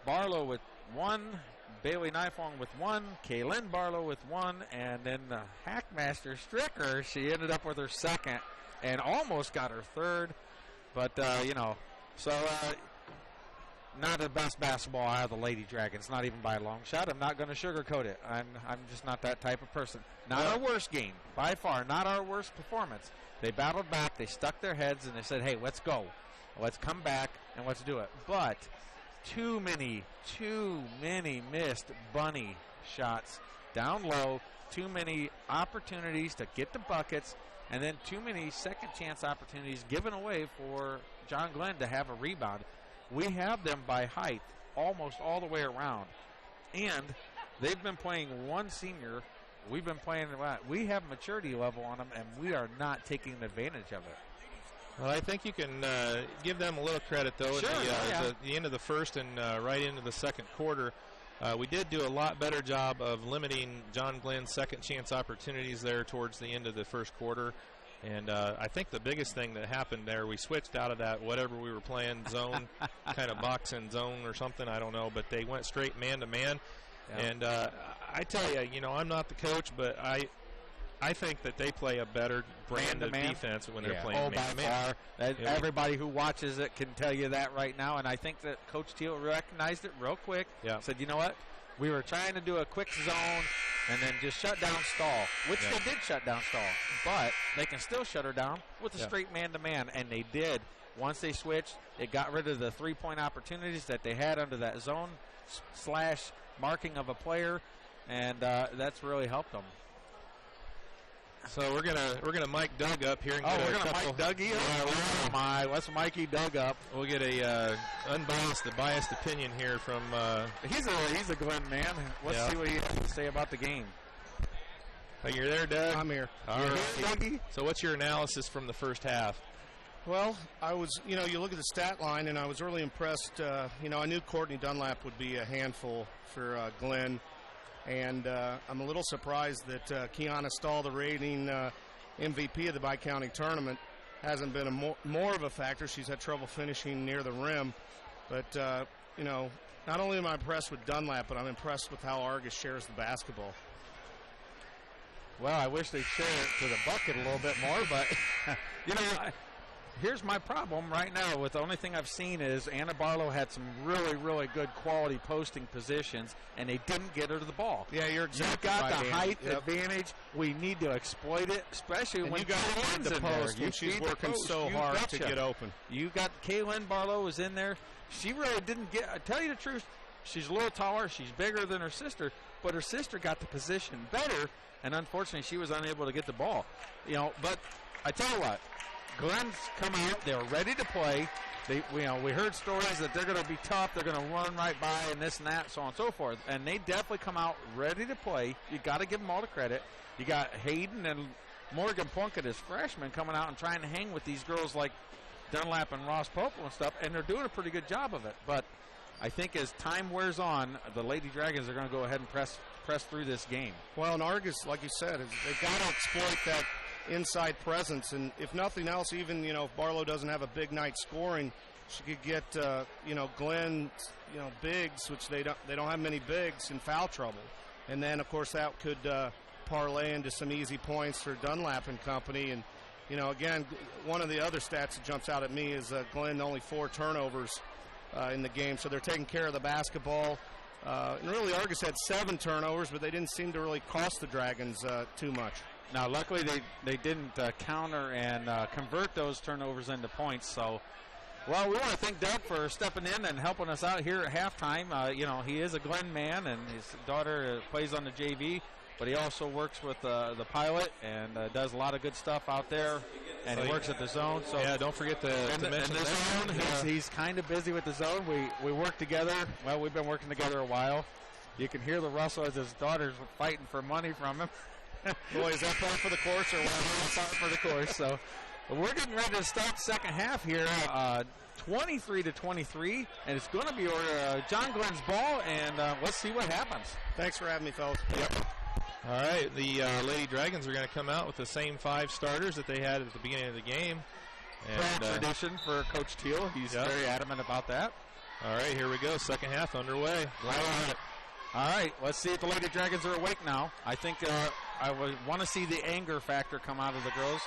Barlow with 1, Bailey Nifong with 1, Kaylin Barlow with 1, and then the Hackmaster Stricker, she ended up with her second and almost got her third, but, not the best basketball out of the Lady Dragons, not even by a long shot. I'm not going to sugarcoat it. I'm just not that type of person. Not our worst game, by far, not our worst performance. They battled back, they stuck their heads, and they said, hey, let's go. Let's come back, and let's do it. But too many missed bunny shots down low, too many opportunities to get the buckets, and then too many second chance opportunities given away for John Glenn to have a rebound. We have them by height almost all the way around, and they've been playing one senior. We've been playing, we have maturity level on them, and we are not taking advantage of it. Well, I think you can give them a little credit, though. Sure, at the end of the first and right into the second quarter, we did do a lot better job of limiting John Glenn's second chance opportunities there towards the end of the first quarter. And I think the biggest thing that happened there, we switched out of that whatever we were playing, zone, kind of box and zone or something, I don't know, but they went straight man-to-man. Yeah. And I tell you, I'm not the coach, but I think that they play a better brand of defense when they're playing man-to-man. Everybody who watches it can tell you that right now, and I think that Coach Teal recognized it real quick. Yeah. Said, you know what? We were trying to do a quick zone and then just shut down Stahl, which they did shut down Stahl, but they can still shut her down with a straight man-to-man, and they did. Once they switched, it got rid of the three-point opportunities that they had under that zone / marking of a player, and that's really helped them. So we're gonna mic Doug up here. And Oh, get we're a gonna couple, mic Dougie up. Let's Mikey Doug up. We'll get a biased opinion here from. He's a Glenn man. Let's see what he has to say about the game. Hey, you're there, Doug? I'm here. All right. Dougie? So what's your analysis from the first half? Well, I was, you look at the stat line, and I was really impressed. I knew Courtney Dunlap would be a handful for Glenn, and I'm a little surprised that Kiana Stahl, the reigning MVP of the Bi-County tournament, hasn't been more of a factor. She's had trouble finishing near the rim. But, not only am I impressed with Dunlap, but I'm impressed with how Argos shares the basketball. Well, I wish they'd share it to the bucket a little bit more, but, here's my problem right now with the only thing I've seen is Anna Barlow had some really, really good quality posting positions, and they didn't get her to the ball. Yeah, you're exactly got right, the height advantage. We need to exploit it, especially and when you got Kaylin's the in post there. when she's working so hard to get open. You got Kaylin Barlow is in there. She really didn't get. I tell you the truth, she's a little taller. She's bigger than her sister, but her sister got the position better, and unfortunately, she was unable to get the ball. But I tell you what. Glenn's come out. They're ready to play. We heard stories that they're going to be tough. They're going to run right by and this and that, so on and so forth. And they definitely come out ready to play. You got to give them all the credit. You got Hayden and Morgan Plunkett as freshmen coming out and trying to hang with these girls like Dunlap and Ross Popel and stuff, and they're doing a pretty good job of it. But I think as time wears on, the Lady Dragons are going to go ahead and press through this game. Well, and Argos, like you said, they've got to exploit that inside presence, and if nothing else, even if Barlow doesn't have a big night scoring, she could get Glenn bigs, which they don't have many bigs, in foul trouble, and then of course that could parlay into some easy points for Dunlap and company. And again, one of the other stats that jumps out at me is Glenn only 4 turnovers in the game, so they're taking care of the basketball. And really, Argos had 7 turnovers, but they didn't seem to really cost the Dragons too much. Now, luckily, they didn't counter and convert those turnovers into points. So, well, we want to thank Doug for stepping in and helping us out here at halftime. He is a Glen man, and his daughter plays on the JV, but he also works with the pilot and does a lot of good stuff out there. And he works at the zone. So yeah, don't forget to mention the zone. He's kind of busy with the zone. We work together. Well, we've been working together a while. You can hear the rustle as his daughter's fighting for money from him. Boy, is that part for the course or what? Part for the course. So we're getting ready to start the second half here, 23-23, and it's going to be John Glenn's ball, and let's see what happens. Thanks for having me, fellas. Yep. All right, the Lady Dragons are going to come out with the same 5 starters that they had at the beginning of the game. And, tradition for Coach Teal. He's very adamant about that. All right, here we go. Second half underway. All right, let's see if the Lady Dragons are awake now. I think I would want to see the anger factor come out of the girls.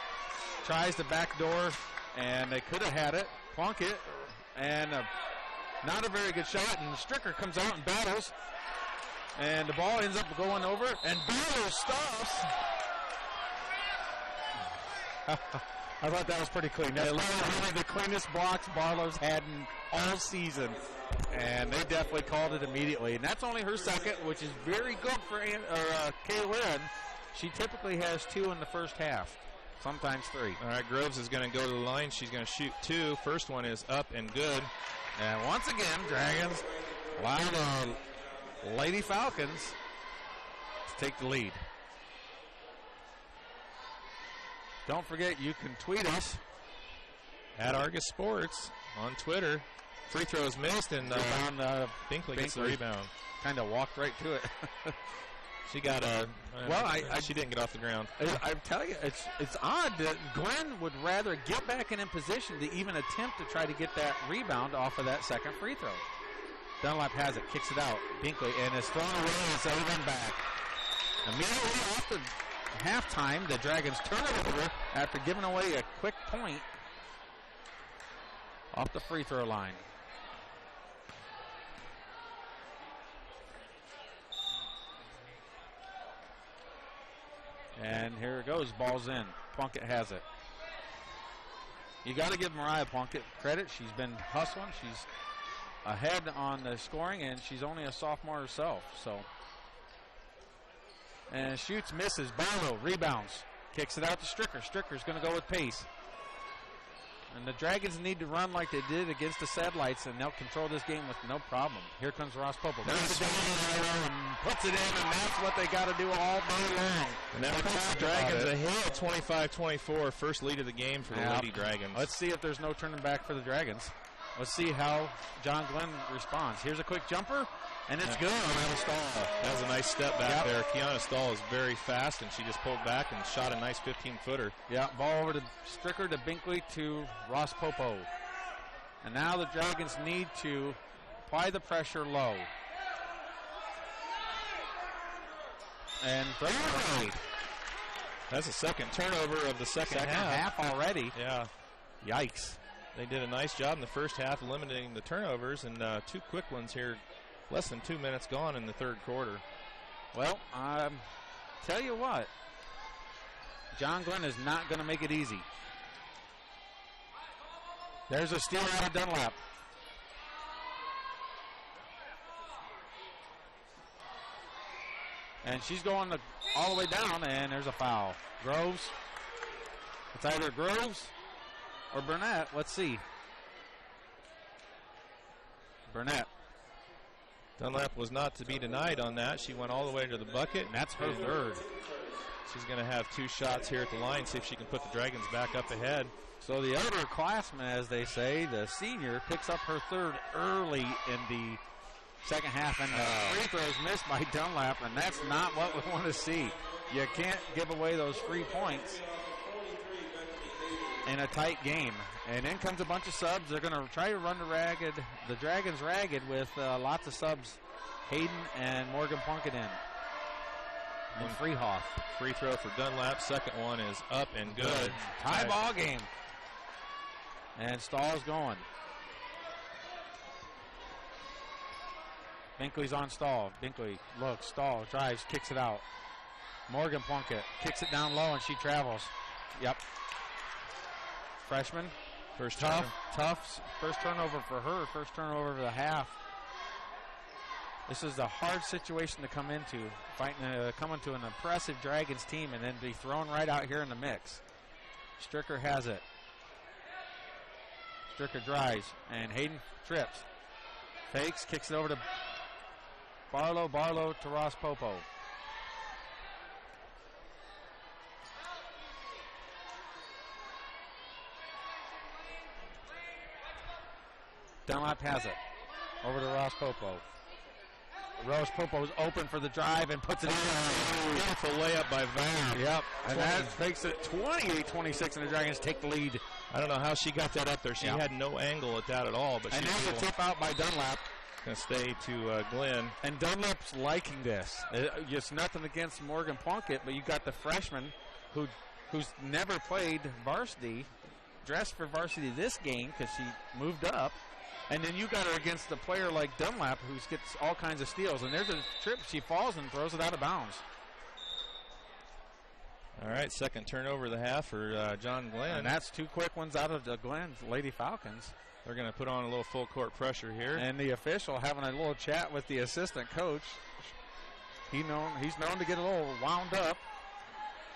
Tries the back door, and they could have had it. Plunkett, and not a very good shot, and Stricker comes out and battles. And the ball ends up going over, and Barlow stops. I thought that was pretty clean. That's one of the cleanest blocks Barlow's had in all season. And they definitely called it immediately. And that's only her second, which is very good for Kaylin. She typically has 2 in the first half, sometimes 3. All right, Groves is going to go to the line. She's going to shoot 2. First one is up and good. And once again, Dragons allow the Lady Falcons to take the lead. Don't forget, you can tweet us at Argus Sports on Twitter. Free throws missed, and Binkley gets the rebound. Kind of walked right to it. She got she didn't get off the ground. I'm telling you, it's odd that Glenn would rather get back in position to even attempt to try to get that rebound off of that second free throw. Dunlap has it, kicks it out. Binkley, and it's thrown away, and it's over back. Immediately after halftime, the Dragons turn it over after giving away a quick point off the free throw line. And here it goes, ball's in. Plunkett has it. You got to give Mariah Plunkett credit. She's been hustling. She's ahead on the scoring, and she's only a sophomore herself. So, and shoots, misses. Barlow rebounds. Kicks it out to Stricker. Stricker's going to go with pace. And the Dragons need to run like they did against the Satellites, and they'll control this game with no problem. Here comes Ross Popo. Puts it in, and that's what they got to do all day long. And that puts the Dragons ahead 25-24, first lead of the game for the Lady Dragons. Let's see if there's no turning back for the Dragons. Let's see how John Glenn responds. Here's a quick jumper, and it's good on Stahl. That was a nice step back there. Kiana Stahl is very fast, and she just pulled back and shot a nice 15-footer. Yeah, ball over to Stricker, to Binkley, to Ross Popo. And now the Dragons need to apply the pressure low. And that's the second turnover of the second half already. Yeah. Yikes. They did a nice job in the first half eliminating the turnovers, and two quick ones here. Less than 2 minutes gone in the third quarter. Well, tell you what, John Glenn is not going to make it easy. There's a steal out of Dunlap. And she's going all the way down, and there's a foul. Groves. It's either Groves or Burnett. Let's see. Burnett. Dunlap was not to be denied on that. She went all the way to the bucket. And that's her third. She's going to have two shots here at the line, see if she can put the Dragons back up ahead. So the underclassman, as they say, the senior, picks up her third early in the second half. And the free throws missed by Dunlap, and that's not what we want to see. You can't give away those free points in a tight game. And in comes a bunch of subs. They're going to try to run the Dragons ragged with lots of subs. Hayden and Morgan Plunkett in. And Freehoff. Free throw for Dunlap. Second one is up and good. Tie ball game. And Stahl's going. Binkley's on Stahl. Binkley looks, Stahl drives, kicks it out. Morgan Plunkett kicks it down low, and she travels. Yep. Freshman. Tough first turnover for her. First turnover of the half. This is a hard situation to come into, coming to an impressive Dragons team and then be thrown right out here in the mix. Stricker has it. Stricker drives, and Hayden trips. Fakes, kicks it over to Barlow. Barlow to Ross Popo. Dunlap has it. Over to Ross Popo. Ross Popo's open for the drive and puts it in. Beautiful layup by Van. Yep. And that makes it 28-26, and the Dragons take the lead. I don't know how she got that up there. She had no angle at that at all. But and there's a tip out by Dunlap. Going to stay to Glenn. And Dunlap's liking this. Just nothing against Morgan Plunkett, but you got the freshman who's never played varsity, dressed for varsity this game because she moved up. And then you got her against a player like Dunlap who gets all kinds of steals. And there's a trip. She falls and throws it out of bounds. All right, second turnover of the half for John Glenn. And that's two quick ones out of the Glenn's Lady Falcons. They're going to put on a little full court pressure here. And the official having a little chat with the assistant coach. He's known to get a little wound up.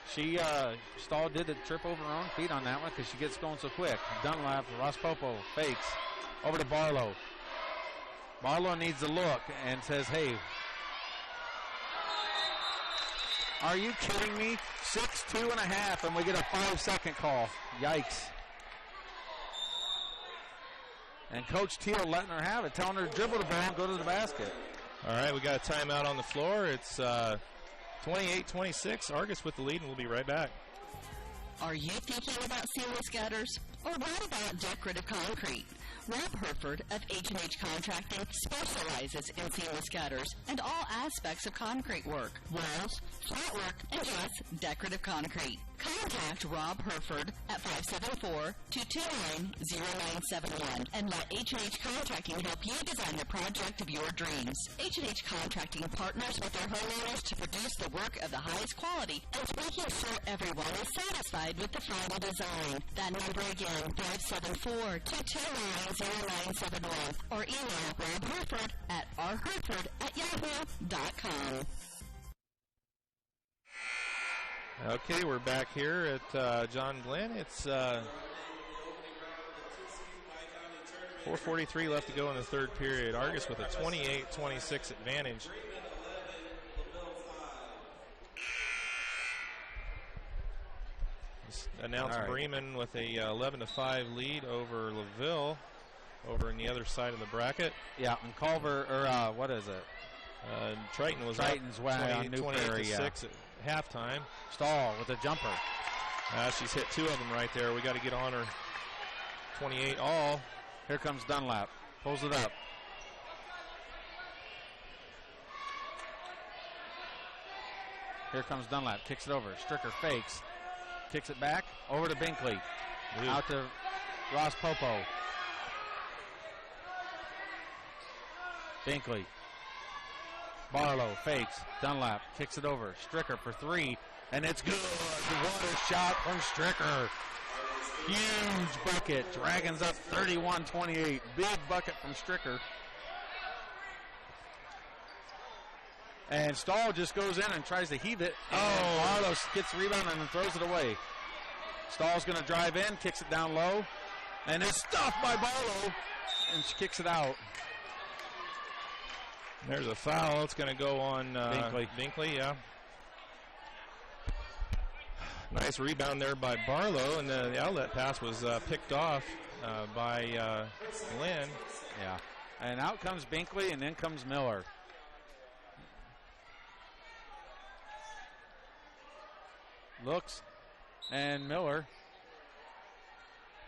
Stahl did the trip over her own feet on that one because she gets going so quick. Dunlap, Ross Popo fakes. Over to Barlow. Barlow needs a look and says, hey, are you kidding me? 6-2.5, and we get a 5-second call. Yikes. And Coach Teal letting her have it, telling her to dribble the ball and go to the basket. All right, we got a timeout on the floor. It's 28-26. Argos with the lead, and we'll be right back. Are you thinking about seamless gutters? Or what about decorative concrete? Rob Herford of H&H Contracting specializes in seamless gutters and all aspects of concrete work, walls, flat work, and just decorative concrete. Contact Rob Herford at 574-229-0971 and let H&H Contracting help you design the project of your dreams. H&H Contracting partners with their homeowners to produce the work of the highest quality and making sure everyone is satisfied with the final design. That number again, 574-229-0971 or email Rob Herford at rherford@yahoo.com. Okay, we're back here at John Glenn. It's 4:43 left to go in the third period. Argos with a 28-26 advantage. Announced Bremen with a 11-5 lead over LaVille over in the other side of the bracket. Yeah, and Culver, or what is it? Triton was Triton's way on New Prairie, 28-6 at halftime. Stahl with a jumper. She's hit two of them right there. We got to get on her. 28 all. Here comes Dunlap. Pulls it up. Here comes Dunlap. Kicks it over. Stricker fakes. Kicks it back. Over to Binkley. Out to Ross Popo. Binkley. Barlow fakes. Dunlap kicks it over. Stricker for three. And it's good. What a shot from Stricker. Huge bucket. Dragons up 31-28. Big bucket from Stricker. And Stahl just goes in and tries to heave it. Barlow gets the rebound and then throws it away. Stahl's going to drive in, kicks it down low. And it's stuffed by Barlow. And she kicks it out. There's a foul. It's going to go on Binkley, yeah. Nice rebound there by Barlow, and the outlet pass was picked off by Glenn. Yeah. And out comes Binkley, and then comes Miller. Looks, and Miller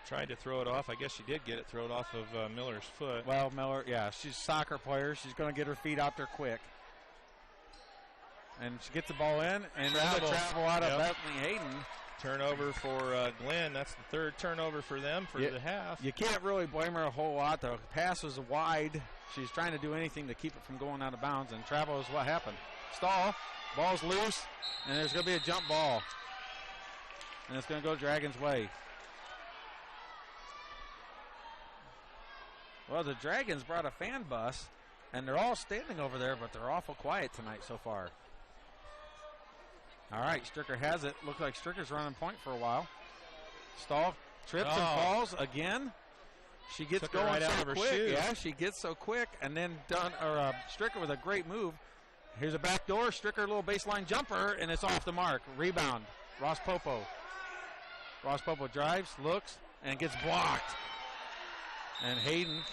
tried to throw it off. I guess she did get it thrown off of Miller's foot. Well, Miller, yeah, she's a soccer player. She's going to get her feet out there quick. And she gets the ball in, and travel out of Bethany Hayden. Turnover for Glenn. That's the third turnover for them for the half. You can't really blame her a whole lot. The pass was wide. She's trying to do anything to keep it from going out of bounds, and travel is what happened. Stahl, ball's loose, and there's going to be a jump ball. And it's going to go Dragons' way. Well, the Dragons brought a fan bus, and they're all standing over there, but they're awful quiet tonight so far. All right, Stricker has it. Looks like Stricker's running point for a while. Stahl trips and falls again. She gets going right so out of her quick. shoe. Yeah, she gets so quick, and then Stricker with a great move. Here's a back door. Stricker, a little baseline jumper, and it's off the mark. Rebound, Ross Popo. Ross Popo drives, looks, and gets blocked. And Hayden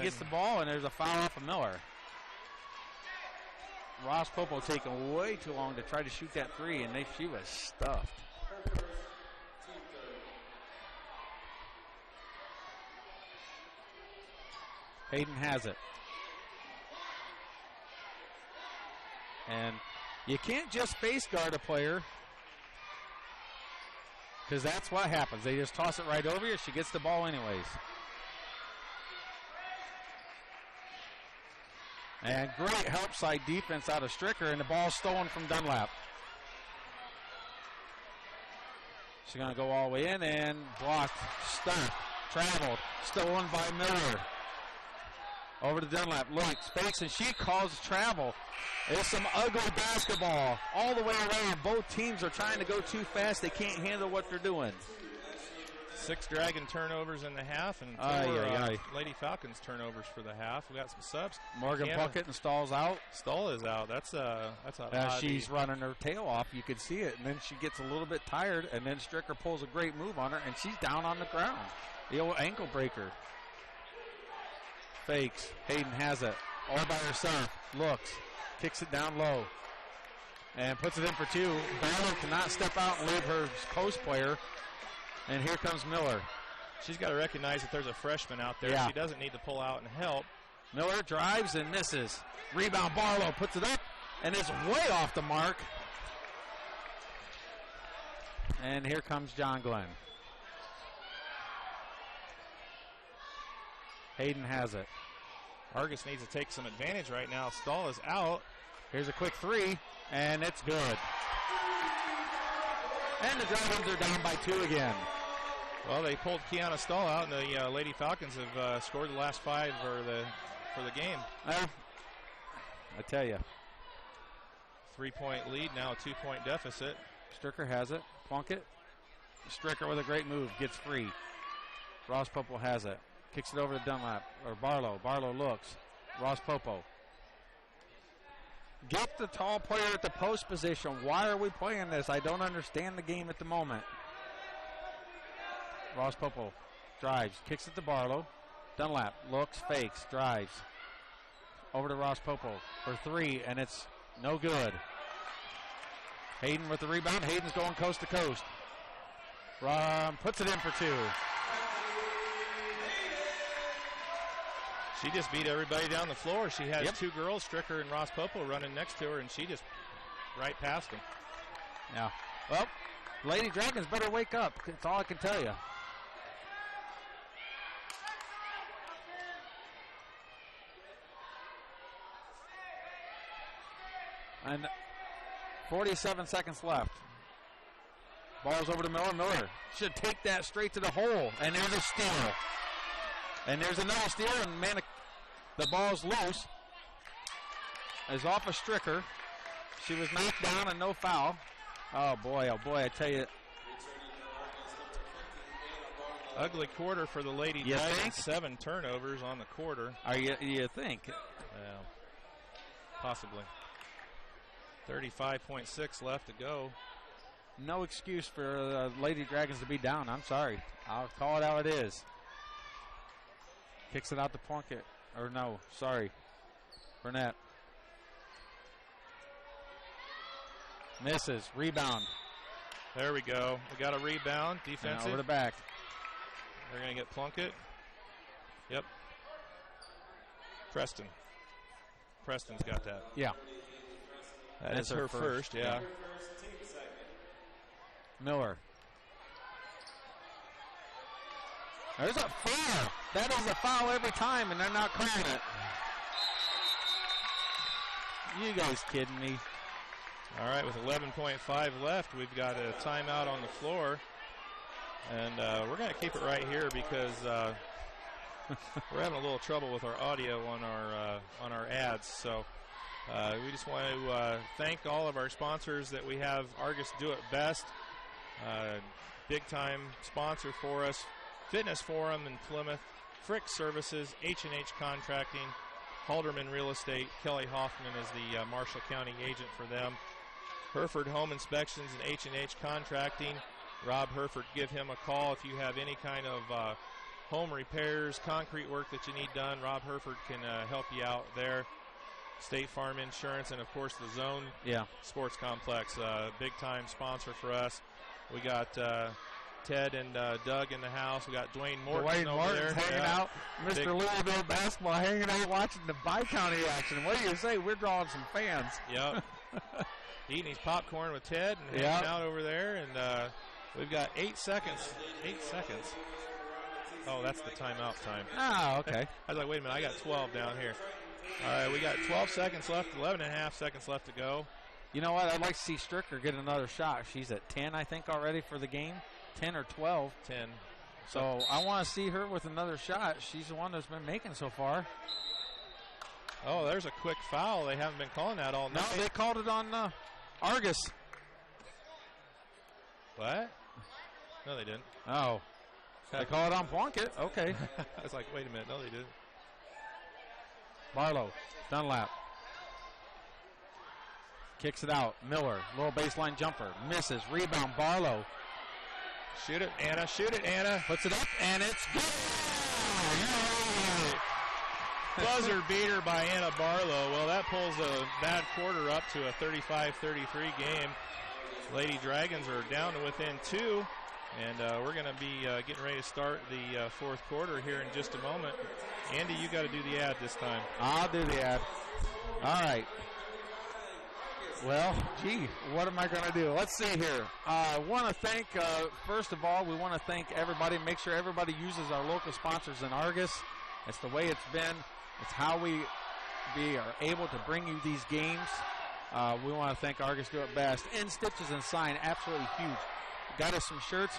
gets the ball, and there's a foul off of Miller. Ross Popo taking way too long to try to shoot that three, and she was stuffed. Hayden has it. And you can't just face guard a player, because that's what happens. They just toss it right over you. She gets the ball anyways. And great help side defense out of Stricker, and the ball stolen from Dunlap. She's going to go all the way in and blocked, stunned, traveled, stolen by Miller. Over to Dunlap, looks, fakes, and she calls travel. It's some ugly basketball all the way around. Both teams are trying to go too fast. They can't handle what they're doing. 6 Dragon turnovers in the half, and 4 Lady Falcons turnovers for the half. We got some subs. Morgan Puckett and Stahl's out. Stahl is out. That's a she's running her tail off. You can see it, and then she gets a little bit tired, and then Stricker pulls a great move on her, and she's down on the ground. The old ankle breaker. Fakes. Hayden has it. All by herself. Looks. Kicks it down low. And puts it in for 2. Barlow cannot step out and leave her post player. And here comes Miller. She's got to recognize that there's a freshman out there. Yeah. She doesn't need to pull out and help. Miller drives and misses. Rebound, Barlow puts it up, and it's way off the mark. And here comes John Glenn. Hayden has it. Argos needs to take some advantage right now. Stahl is out. Here's a quick 3, and it's good. And the Dragons are down by 2 again. Well, they pulled Kiana Stahl out, and the Lady Falcons have scored the last 5 for the game. I tell you. 3-point lead, now a 2-point deficit. Stricker has it. Plunkett. Stricker with a great move. Gets free. Ross Popo has it. Kicks it over to Dunlap. Or Barlow. Barlow looks. Ross Popo. Get the tall player at the post position. Why are we playing this? I don't understand the game at the moment. Ross Popo drives. Kicks it to Barlow. Dunlap looks, fakes, drives. Over to Ross Popo for 3, and it's no good. Hayden with the rebound. Hayden's going coast to coast. Puts it in for 2. She just beat everybody down the floor. She has 2 girls, Stricker and Ross Popo, running next to her, and she just right past them. Yeah. Well, Lady Dragons better wake up. That's all I can tell you. And 47 seconds left. Ball's over to Miller. Miller should take that straight to the hole. And there's a steal. And there's another steal. And man, the ball's loose. It's off a Stricker. She was knocked down and no foul. Oh boy, I tell you. Ugly quarter for the Lady Dragons. 7 turnovers on the quarter. You think? Yeah, possibly. 35.6 left to go. No excuse for Lady Dragons to be down. I'm sorry. I'll call it how it is. Kicks it out to Plunkett. Or no, sorry. Burnett. Misses. Rebound. There we go. We got a rebound. Defensive. And over the back. They're going to get Plunkett. Yep. Preston's got that. Yeah. That's her first, yeah. Miller. There's a foul. That is a foul every time, and they're not calling it. You guys kidding me? All right, with 11.5 left, we've got a timeout on the floor. And we're going to keep it right here because we're having a little trouble with our audio on our ads. So we just want to thank all of our sponsors that we have. Argos Do It Best, big-time sponsor for us. Fitness Forum in Plymouth, Frick Services, H&H Contracting, Halderman Real Estate. Kelly Hoffman is the Marshall County agent for them. Hereford Home Inspections and H&H Contracting. Rob Hereford, give him a call if you have any kind of home repairs, concrete work that you need done. Rob Hereford can help you out there. State Farm Insurance, and of course the Zone Sports Complex, big-time sponsor for us. We got Ted and Doug in the house. We got Dwayne Morton over there. Hanging out. Mr. Louisville basketball hanging out watching the Bi-County action. What do you say? We're drawing some fans. Yep. Eating his popcorn with Ted and hanging out over there. And we've got 8 seconds. 8 seconds. Oh, that's the timeout time. Oh, okay. I was like, wait a minute, I got 12 down here. All right, we got 12 seconds left, 11 and a half seconds left to go. You know what? I'd like to see Stricker get another shot. She's at 10, I think, already for the game. 10 or 12. 10. So I want to see her with another shot. She's the one that's been making so far. Oh, there's a quick foul. They haven't been calling that all night. No, they called it on Argos. What? No, they didn't. Oh. They call it on Plunkett. Okay. I was like, wait a minute. No, they didn't. Barlow. Dunlap. Kicks it out. Miller. Little baseline jumper. Misses. Rebound. Barlow. Shoot it, Anna. Shoot it, Anna. Puts it up, and it's good. Buzzer beater by Anna Barlow. Well, that pulls a bad quarter up to a 35-33 game. Lady Dragons are down to within 2. And we're going to be getting ready to start the fourth quarter here in just a moment. Andy, you got to do the ad this time. I'll do the ad. All right. Well, gee, what am I going to do? Let's see here. I want to thank, first of all, we want to thank everybody. Make sure everybody uses our local sponsors in Argos. It's the way it's been. It's how we are able to bring you these games. We want to thank Argos Do It Best. In Stitches and Sign, absolutely huge. Got us some shirts,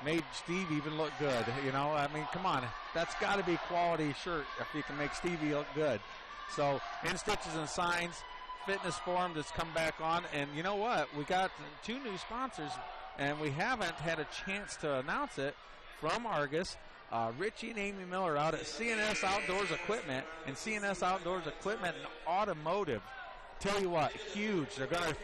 made Steve even look good. You know, I mean, come on. That's got to be quality shirt if you can make Stevie look good. So, In Stitches and Signs, fitness forum that's come back on. And you know what? We got 2 new sponsors, and we haven't had a chance to announce it from Argos. Richie and Amy Miller out at CNS Outdoors Equipment, and CNS Outdoors Equipment and Automotive. Tell you what, huge. They're going to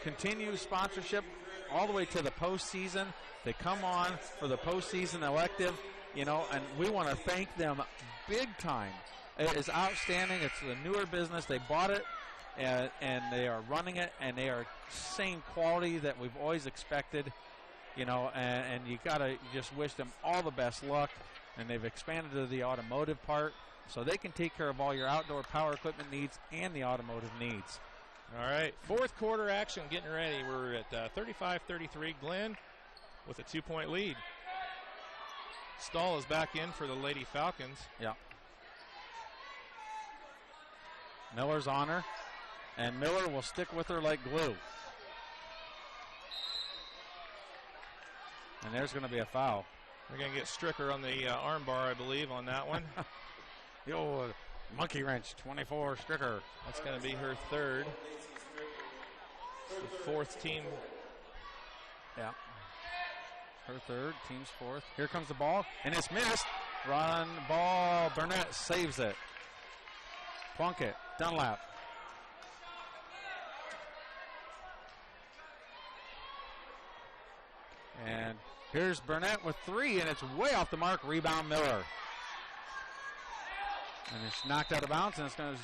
continue sponsorship all the way to the postseason. They come on for the postseason elective, you know, and we want to thank them big time. It is outstanding. It's a newer business. They bought it, and they are running it, and they are same quality that we've always expected, you know, and you just wish them all the best luck. And they've expanded to the automotive part, so they can take care of all your outdoor power equipment needs and the automotive needs. All right, 4th quarter action getting ready. We're at 35-33. Glenn with a 2-point lead. Stahl is back in for the Lady Falcons. Yeah. Miller's on her, and Miller will stick with her like glue. And there's going to be a foul. We're going to get Stricker on the arm bar, I believe, on that one. The old monkey wrench, 24, Stricker. That's going to be her 3rd. The 4th team. Yeah. Her 3rd, team's 4th. Here comes the ball, and it's missed. Run ball. Burnett saves it. Plunkett, Dunlap. And here's Burnett with 3, and it's way off the mark. Rebound, Miller. And it's knocked out of bounds, and it's going to...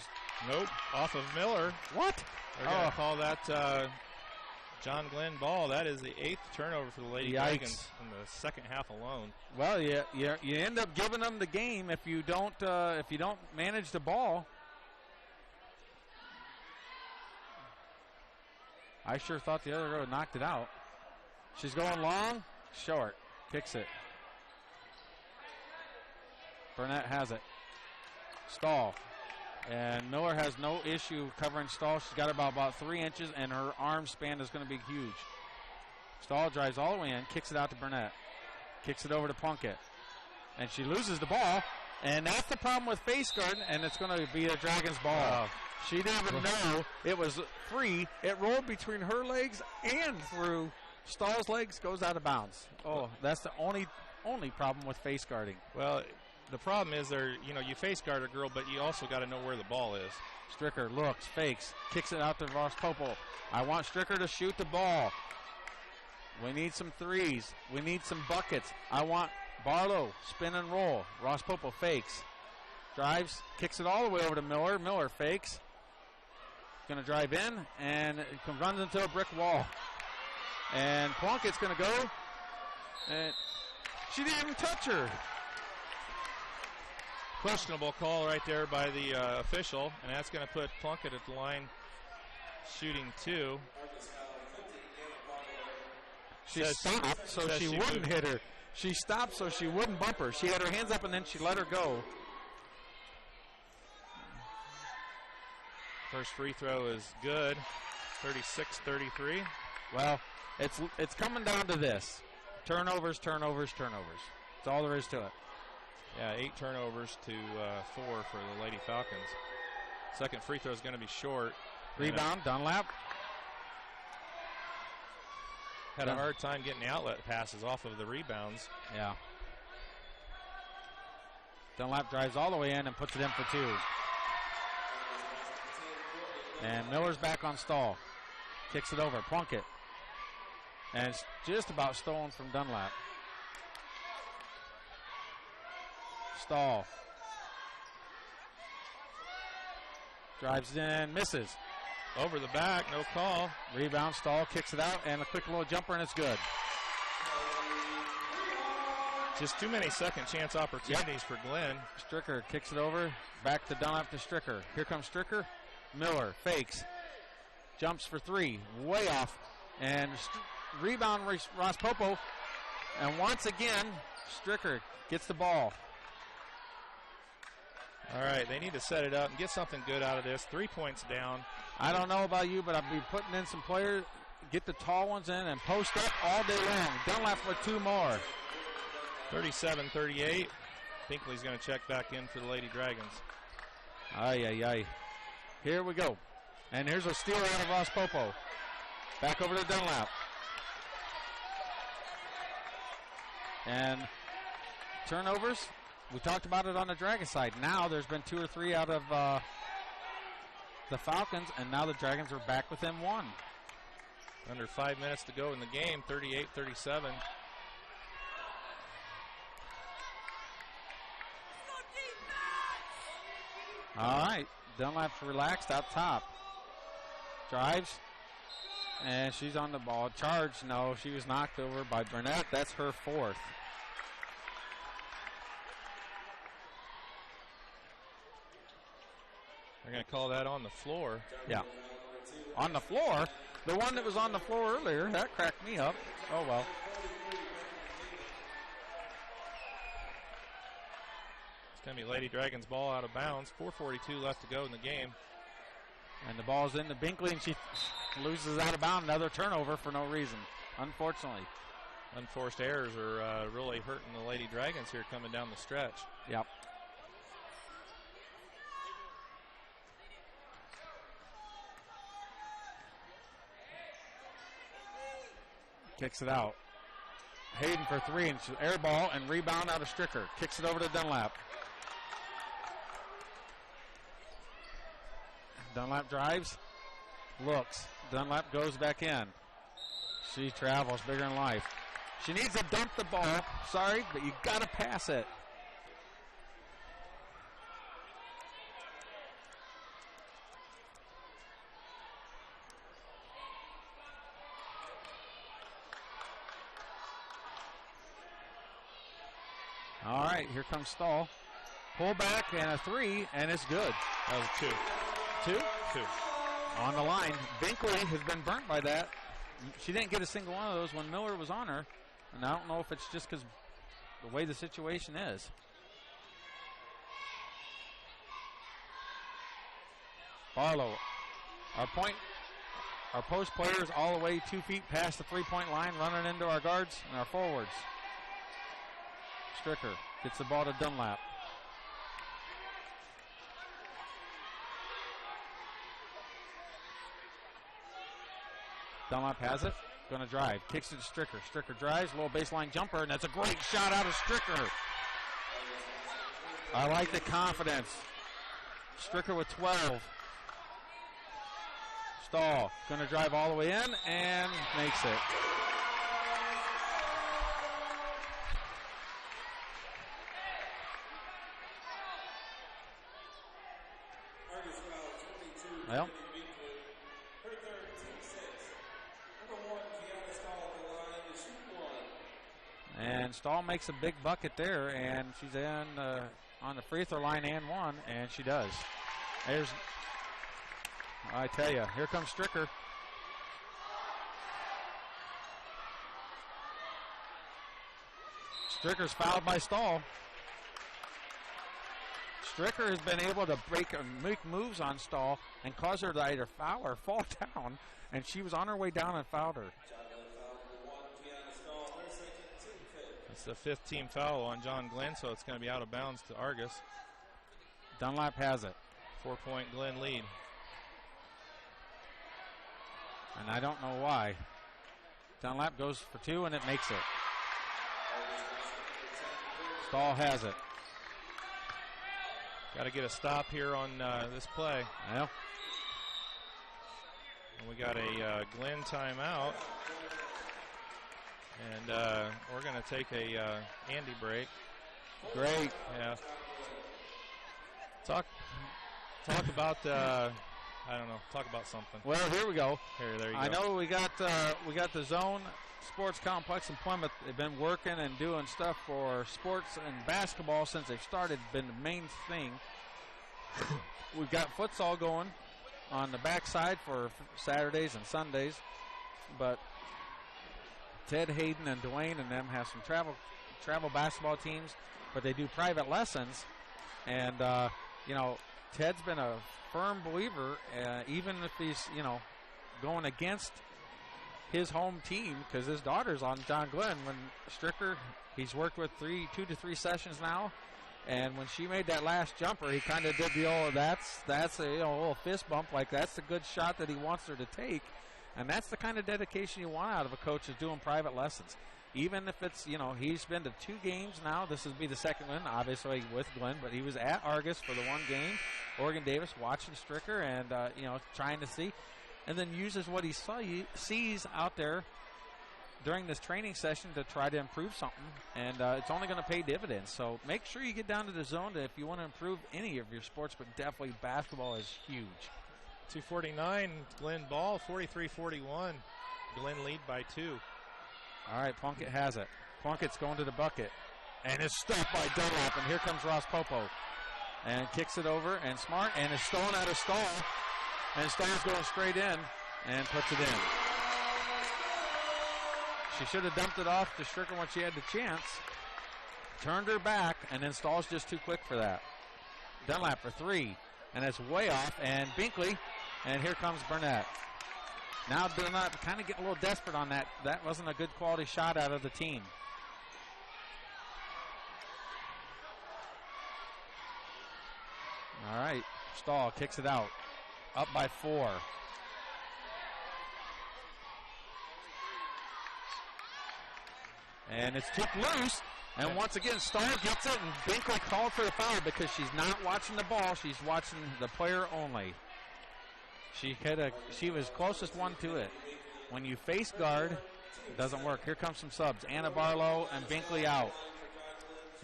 Nope, off of Miller. What? They're going to call that John Glenn ball. That is the 8th turnover for the Lady Dragons in the second half alone. Well, you end up giving them the game if you don't manage the ball. I sure thought the other row knocked it out. She's going long, short, kicks it. Burnett has it. Stahl. And Miller has no issue covering Stahl. She's got about 3 inches, and her arm span is going to be huge. Stahl drives all the way in, kicks it out to Burnett. Kicks it over to Plunkett. And she loses the ball, and that's the problem with face guard, and it's going to be a Dragons ball. Wow. She didn't even know it was free. It rolled between her legs and through Stahl's legs, goes out of bounds. Oh, that's the only problem with face guarding. Well, the problem is you face guard a girl, but you also got to know where the ball is. Stricker looks, fakes, kicks it out to Ross Popel. I want Stricker to shoot the ball. We need some threes. We need some buckets. I want Barlow, spin and roll. Ross Popel fakes. Drives, kicks it all the way over to Miller. Miller fakes. Going to drive in, and it runs into a brick wall. And Plunkett's going to go. And she didn't even touch her. Questionable call right there by the official, and that's going to put Plunkett at the line shooting 2. She stopped so she wouldn't hit her. She stopped so she wouldn't bump her. She had her hands up, and then she let her go. First free throw is good, 36-33. Well, it's coming down to this. Turnovers. That's all there is to it. Yeah, 8 turnovers to 4 for the Lady Falcons. Second free throw is going to be short. Rebound, Dunlap. Had a hard time getting the outlet passes off of the rebounds. Yeah. Dunlap drives all the way in and puts it in for 2. And Miller's back on Stahl. Kicks it over. Plunkett. And it's just about stolen from Dunlap. Stahl. Drives it in, misses. Over the back, no call. Rebound, Stahl kicks it out, and a quick little jumper, and it's good. Just too many second chance opportunities for Glenn. Stricker kicks it over, back to Dunlap to Stricker. Here comes Stricker. Miller fakes. Jumps for 3, way off. And rebound, Ross Popo. And once again, Stricker gets the ball. All right, they need to set it up and get something good out of this. 3 points down. I don't know about you, but I'll be putting in some players, get the tall ones in, and post up all day long. Dunlap with 2 more. 37-38. Pinkley's going to check back in for the Lady Dragons. Ay. Here we go. And here's a steal out of Ross Popo. Back over to Dunlap. And turnovers, we talked about it on the Dragon side. Now there's been 2 or 3 out of the Falcons, and now the Dragons are back within 1. Under 5 minutes to go in the game, 38-37. All right, Dunlap's relaxed out top. Drives, and she's on the ball. Charge, no, she was knocked over by Burnett. That's her 4th. They're going to call that on the floor. Yeah. On the floor? The one that was on the floor earlier, that cracked me up. Oh, well. It's going to be Lady Dragons ball out of bounds. 4:42 left to go in the game. And the ball's into Binkley, and she loses out of bounds. Another turnover for no reason, unfortunately. Unforced errors are really hurting the Lady Dragons here coming down the stretch. Yep. Kicks it out. Hayden for 3, and air ball and rebound out of Stricker. Kicks it over to Dunlap. Dunlap drives, looks. Dunlap goes back in. She travels bigger than life. She needs to dump the ball. Sorry, but you got to pass it. All right, here comes Stahl. Pull back and a 3, and it's good. That was 2. 2? 2. On the line. Binkley has been burnt by that. She didn't get a single one of those when Miller was on her. And I don't know if it's just because the way the situation is. Barlow. Our post players all the way 2 feet past the 3-point line, running into our guards and our forwards. Stricker gets the ball to Dunlap. Dunlap has it. Going to drive. Kicks it to Stricker. Stricker drives. Little baseline jumper, and that's a great shot out of Stricker. I like the confidence. Stricker with 12. Stahl going to drive all the way in and makes it. Well, and Stahl makes a big bucket there, and she's in on the free throw line and 1, and she does. There's, I tell you, here comes Stricker. Stricker's fouled by Stahl. Stricker has been able to make moves on Stahl and cause her to either foul or fall down, and she was on her way down and fouled her. It's the 5th team foul on John Glenn, so it's going to be out of bounds to Argos. Dunlap has it. 4-point Glenn lead. And I don't know why. Dunlap goes for 2, and it makes it. Stahl has it. Got to get a stop here on this play. Well. And we got a Glenn timeout. And we're going to take a Andy break. Great. Yeah. Talk about I don't know. Talk about something. Well, here we go. There you go. I know we got the Zone Sports Complex in Plymouth. They've been working and doing stuff for sports and basketball since they've started. Been the main thing. We've got futsal going on the backside for Saturdays and Sundays, but Ted Hayden and Dwayne and them have some travel basketball teams, but they do private lessons. And Ted's been a firm believer, even if he's going against his home team, because his daughter's on John Glenn. When Stricker, he's worked with 2 to 3 sessions now, And when she made that last jumper, he kind of did the old, that's a little fist bump, like that's the good shot that he wants her to take. And that's the kind of dedication you want out of a coach, is doing private lessons. Even if it's, he's been to 2 games now. This would be the second one, obviously, with Glenn. But he was at Argos for the 1 game, Oregon Davis, watching Stricker and, trying to see. And then uses what he sees out there during this training session to try to improve something. And it's only going to pay dividends. So make sure you get down to the zone if you want to improve any of your sports, but definitely basketball is huge. 2:49, Glenn ball, 43-41. Glenn lead by 2. All right, Plunkett has it. Plunkett's going to the bucket. And is stopped by Dunlap. And here comes Ross Popo. And kicks it over. And Smart. And is stolen out of Stahl. And Stahl's going straight in. And puts it in. She should have dumped it off to Stricker when she had the chance. Turned her back. And then Stahl's just too quick for that. Dunlap for 3. And it's way off. And Binkley. And here comes Burnett. Now Dunlap kind of getting a little desperate on that. That wasn't a good quality shot out of the team. All right, Stahl kicks it out. Up by 4. And it's took loose. And once again, Stahl gets it, and Binkley called for the foul because she's not watching the ball. She's watching the player only. She was closest one to it. When you face guard, it doesn't work. Here comes some subs. Anna Barlow and Binkley out.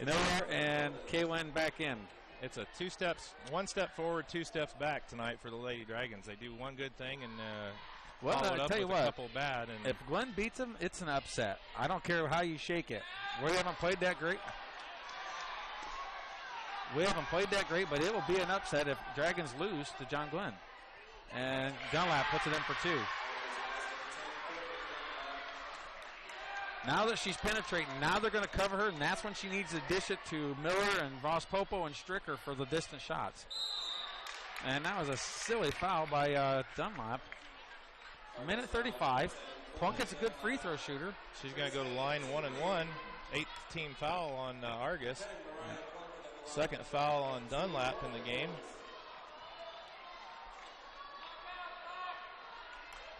Miller and Kaylin back in. It's a 1 step forward, 2 steps back tonight for the Lady Dragons. They do one good thing and follow it up with a couple bad. And if Glenn beats them, it's an upset. I don't care how you shake it. We haven't played that great. But it will be an upset if Dragons lose to John Glenn. And Dunlap puts it in for 2. Now that she's penetrating, now they're going to cover her, and that's when she needs to dish it to Miller and Ross Popo and Stricker for the distant shots. And that was a silly foul by Dunlap. 1:35. Plunkett's a good free throw shooter. She's going to go to line 1-1. 8th team foul on Argos. Second foul on Dunlap in the game.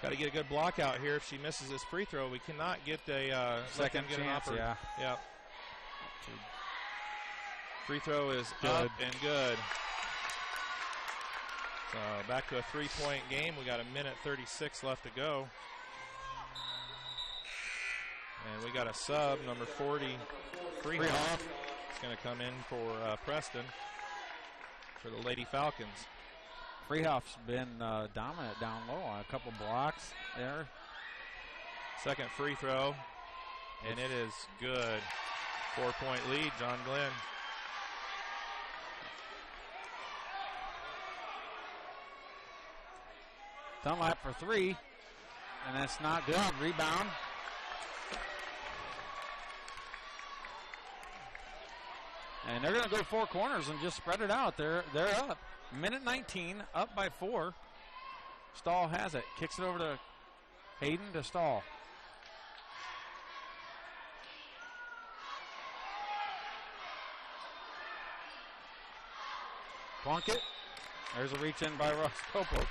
Got to get a good block out here. If she misses this free throw, we cannot get a second chance. Yeah. Free throw is up and good. So back to a 3-point game. We got 1:36 left to go. And we got a sub, number 40, Freehoff. It's going to come in for Preston for the Lady Falcons. Freehoff's been dominant down low on a couple blocks there. Second free throw, and it is good. 4-point lead, John Glenn. Dunlap for 3, and that's not good. Rebound. And they're going to go 4 corners and just spread it out. They're up. 1:19, up by 4. Stahl has it. Kicks it over to Hayden to Stahl. Plunkett. There's a reach in by Ross Popo.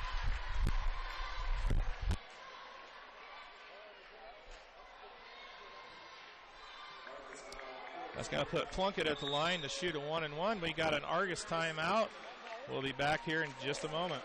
That's going to put Plunkett at the line to shoot a 1-and-1. We got an Argos timeout. We'll be back here in just a moment.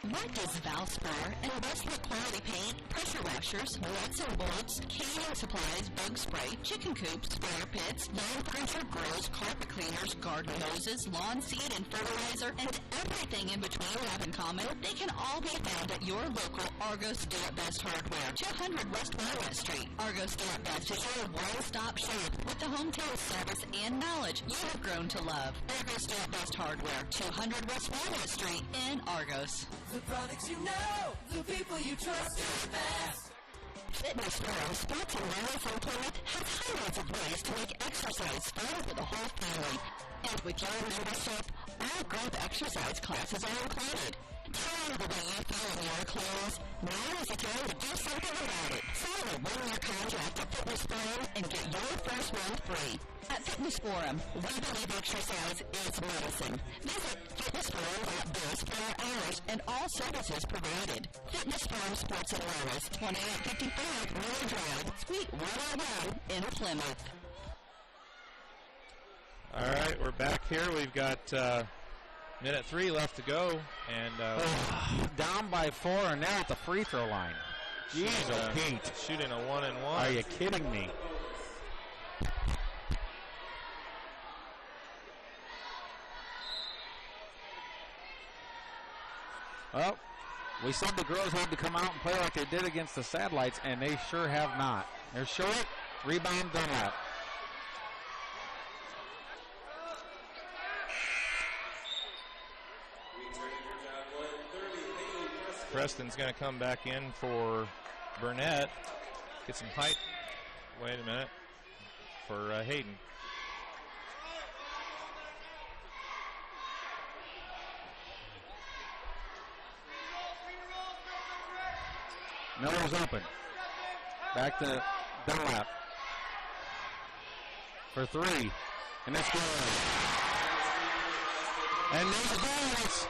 What does Valspar and Westwood Quality Paint, pressure washers, nuts and bolts, canning supplies, bug spray, chicken coops, fire pits, lawn furniture, grills, carpet cleaners, garden hoses, lawn seed and fertilizer, and everything in between have in common? They can all be found at your local Argos Do It Best Hardware, 200 West Walnut Street. Argos Do It Best is your one-stop shop with the hometown service and knowledge you have grown to love. Argos Do It Best Hardware, 200 West Walnut Street in Argos. The products you know, the people you trust is best. Fitness Pro Sports and Wellness in Plymouth has hundreds of ways to make exercise fun for the whole family. And with your membership, all group exercise classes are included. Tired of the way you feel in your clothes? Now is the time to do something about it. Sign a one-year contract at Fitness Pro and get your first month free. At Fitness Forum, we believe exercise is medicine. Visit fitnessforum.biz for our hours and all services provided. Fitness Forum Sports and Wellness, 2855 Miller Drive, Suite 101 in Plymouth. All right, we're back here. We've got minute 3 left to go, and down by 4, and they're at the free throw line. Jeez, Pete, shooting a 1-and-1. Are you kidding me? Well, we said the girls had to come out and play like they did against the Satellites, and they sure have not. They're short. Rebound, Dunlap. Preston's going to come back in for Burnett. Get some height. Wait a minute. For Hayden. Miller's open. Back to Dunlap. For 3. And it's good. And there's the balance.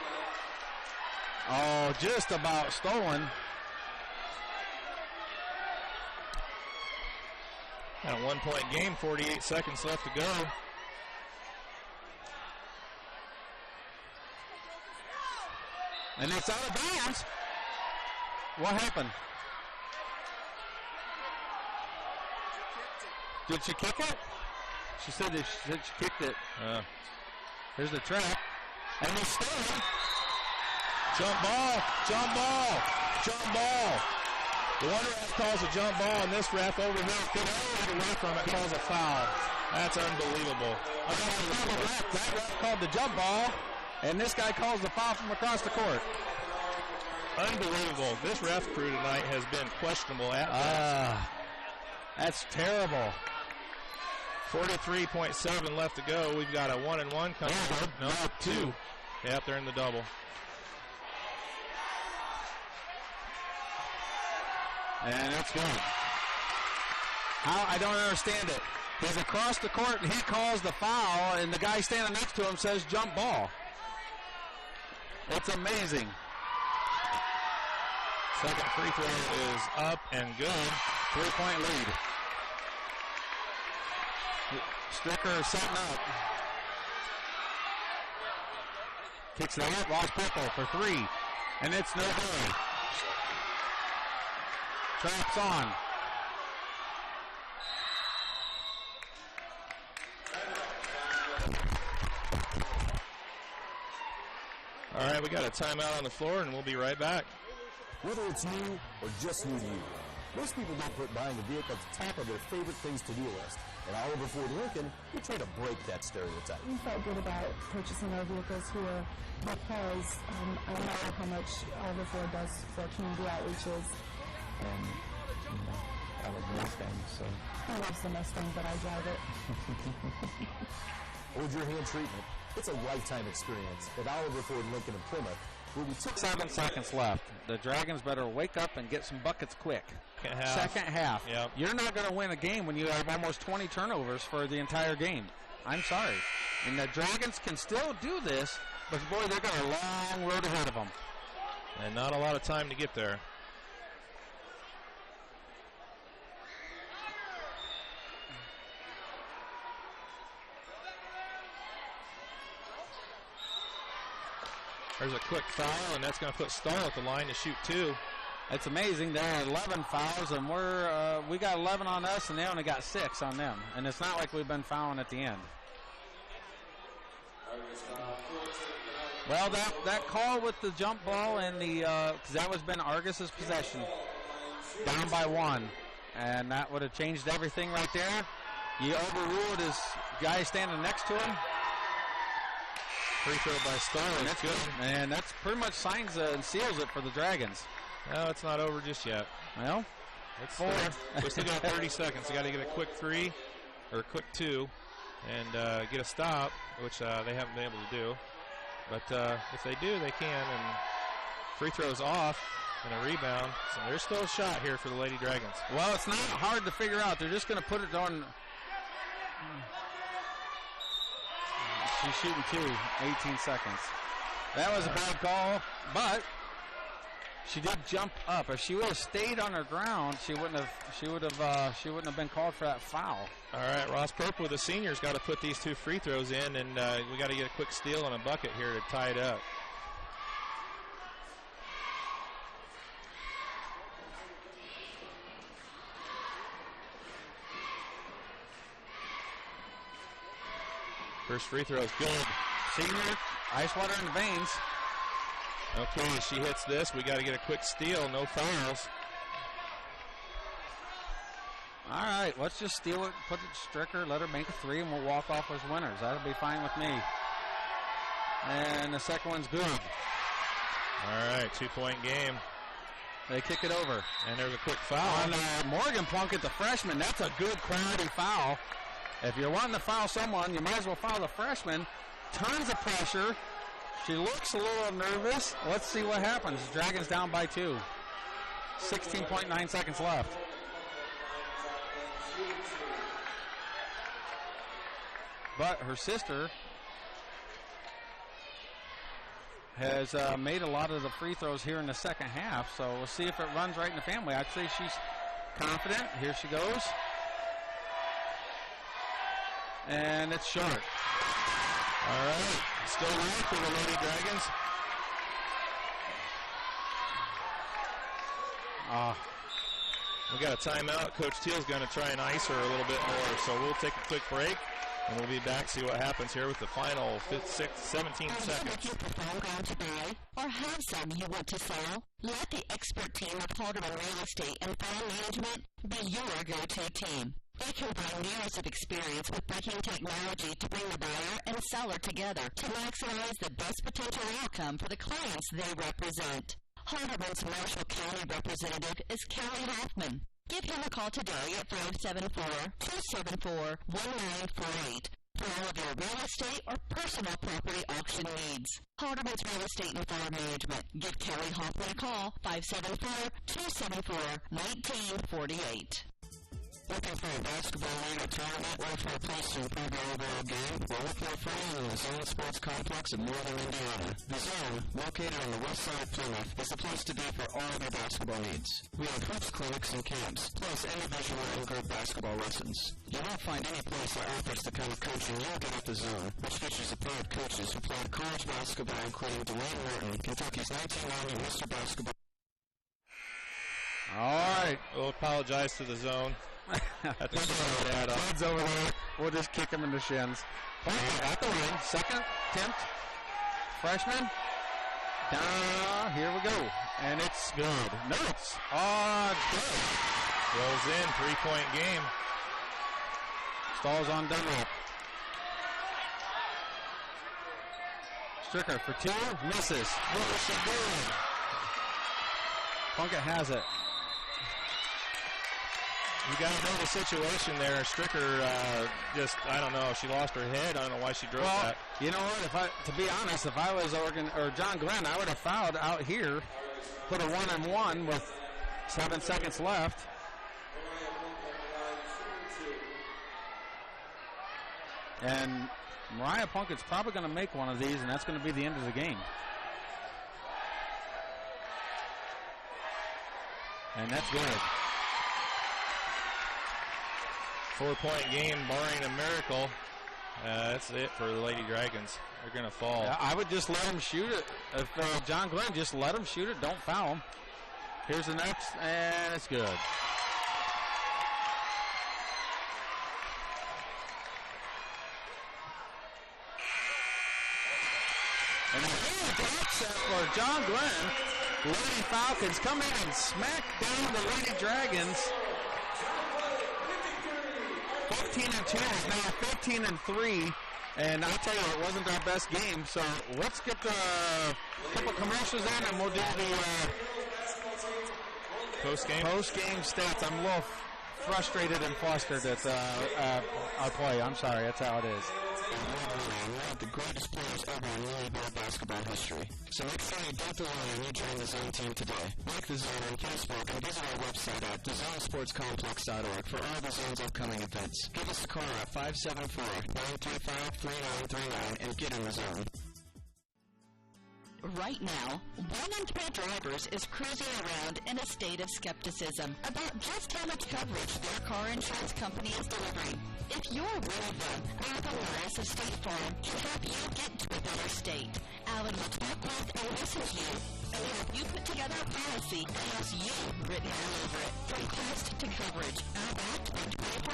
Oh, just about stolen. And a 1-point game, 48 seconds left to go. And it's out of bounds. What happened? Did she kick it? She said that she kicked it. Here's the trap. And it's stolen. Jump ball, jump ball, jump ball. The one ref calls a jump ball, and this ref over here could away from it, calls a foul. That's unbelievable. That ref called the jump ball, and this guy calls the foul from across the court. Unbelievable. This ref crew tonight has been questionable at best. That's terrible. 43.7 left to go. We've got a 1-and-1 coming. No, 2. Yep, they're in the double. And that's good. I don't understand it. He's across the court, and he calls the foul, and the guy standing next to him says jump ball. It's amazing. Second free throw is up and good. 3-point lead. Stricker setting up. Kicks it out. Ross Purple for 3. And it's no good. Traps on. All right, we got a timeout on the floor, and we'll be right back. Whether it's new or just new to you, most people don't put buying a vehicle at the top of their favorite things to-do list. At Oliver Ford Lincoln, we try to break that stereotype. We felt good about purchasing our vehicles here because I know how much Oliver Ford does for community outreaches. I love the Mustang, so. I love the Mustang, but I drive it. Hold your hand treatment. It's a lifetime experience at Oliver Ford Lincoln in Plymouth, where we took 7 seconds left. The Dragons better wake up and get some buckets quick. Second half. Yep. You're not going to win a game when you have almost 20 turnovers for the entire game. I'm sorry. And the Dragons can still do this, but boy, they've got a long road ahead of them. And not a lot of time to get there. There's a quick foul, and that's going to put Stahl at the line to shoot 2. It's amazing. There are 11 fouls, and we got 11 on us, and they only got 6 on them. And it's not like we've been fouling at the end. Well, that call with the jump ball and the because that was been Argos's possession, down by 1, and that would have changed everything right there. You overruled his guy standing next to him. Free throw by Stahl. That's good. And that's pretty much signs and seals it for the Dragons. No, it's not over just yet. Well, it's 4. We still got 30 seconds. You got to get a quick 3 or a quick 2 and get a stop, which they haven't been able to do. But if they do, they can. And free throws off and a rebound. So there's still a shot here for the Lady Dragons. Well, it's not hard to figure out. They're just going to put it on. She's shooting 2, 18 seconds. That was a bad call, but she did jump up. If she would have stayed on her ground, she wouldn't have been called for that foul. All right, Ross Purple, the senior's got to put these 2 free throws in, and we got to get a quick steal and a bucket here to tie it up. First free throw is good. Senior, ice water in the veins. Okay, she hits this. We got to get a quick steal. No fouls. All right, let's just steal it, put it to Stricker, let her make a 3, and we'll walk off as winners. That'll be fine with me. And the second one's good. All right, 2-point game. They kick it over. And there's a quick foul. On Morgan Plunkett, the freshman. That's a good crowdy foul. If you're wanting to foul someone, you might as well foul the freshman. Tons of pressure. She looks a little nervous. Let's see what happens. Dragons down by 2. 16.9 seconds left. But her sister has made a lot of the free throws here in the second half, so we'll see if it runs right in the family. I'd say she's confident. Here she goes. And it's short. All right. Still live for the Lady Dragons. We got a timeout. Coach Teal's going to try and ice her a little bit more. So we'll take a quick break, and we'll be back, see what happens here with the final 17 seconds. Are you looking for phone ground to buy or have some you want to sell? Let the expert team of Halderman Real Estate and Farm Management be your go-to team. They combine years of experience with breaking technology to bring the buyer and seller together to maximize the best potential outcome for the clients they represent. Halderman's Marshall County representative is Kelly Hoffman. Give him a call today at 574-274-1948 for all of your real estate or personal property auction needs. Halderman's Real Estate and Farm Management. Give Kelly Hoffman a call, 574-274-1948. Looking for a basketball league or tournament? Looking for a place to improve your overall game? Well, look no further than the Zone Sports Complex in northern Indiana. The Zone, located on the west side of Plymouth, is the place to be for all of your basketball needs. We have hoops clinics and camps, plus individual and group basketball lessons. You won't find any place that offers the kind of coaching you'll get at the Zone, which features superb coaches who played college basketball, including Dwayne Norton, Kentucky's 1990 Mr. Basketball. All right. We'll apologize to the Zone. Fred's over there. We'll just kick him in the shins. At the ring. Second attempt. Freshman. Here we go. And it's good. No, it's good. Rolls in. 3-point game. Stalls on Dunlap. Stricker for 2. Misses. What is she doing? Plunkett has it. You got to know the situation there. Stricker I don't know. She lost her head. I don't know why she drove that. You know what? To be honest, if I was John Glenn, I would have fouled out here, put a 1-on-1 with 7 seconds left. And Mariah Plunkett's probably going to make one of these, and that's going to be the end of the game. And that's good. 4-point game, barring a miracle. That's it for the Lady Dragons. They're going to fall. Yeah, I would just let them shoot it. If John Glenn, just let them shoot it. Don't foul them. Here's the next, and it's good. And a huge upset for John Glenn. Lady Falcons come in and smack down the Lady Dragons. 15-2 is now 15-3, and I tell you, it wasn't our best game. So let's get a couple commercials in, and we'll do the post-game stats. I'm a little frustrated and flustered at our play. I'm sorry, that's how it is. around one of the greatest players ever in Lily Ball basketball history. So make sure you don't delay and you join the Zone team today. Like the Zone on Facebook and visit our website at thezonesportscomplex.org for all the Zone's upcoming events. Give us a call at 574-935-3939 and get in the Zone. Right now, 1 in 3 drivers is cruising around in a state of skepticism about just how much coverage their car insurance company is delivering. If you're one of them, Alvin Morris of State Farm can help you get to a better state. Alvin will talk with and listen to you and help you put together a policy that has you written all over it. From cost to coverage, our backed by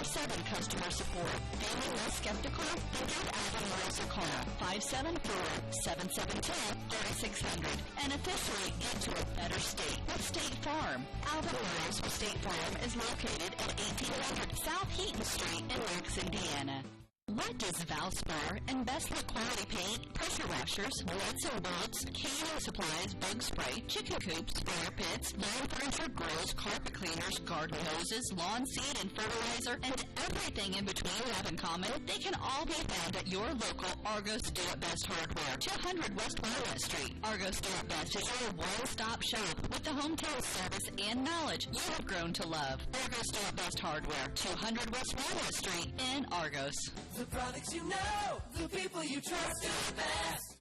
24/7 customer support. Feeling less skeptical? Then give Alvin Morris a call. 574-7710-3600 and officially get to a better state with State Farm. Alvin Morris with State Farm is located at 1800 South Heaton Street in Rex, Indiana. What does Valspar and Best Look Quality Paint, pressure washers, nuts and bolts, canning supplies, bug spray, chicken coops, fire pits, lawn furniture, grills, carpet cleaners, garden hoses, lawn seed and fertilizer, and everything in between have in common? They can all be found at your local Argos Do It Best Hardware, 200 West Walnut Street. Argos Do It Best is your one-stop shop with the hometown service and knowledge you have grown to love. Argos Do It Best Hardware, 200 West Walnut Street in Argos. The products you know, the people you trust do it best.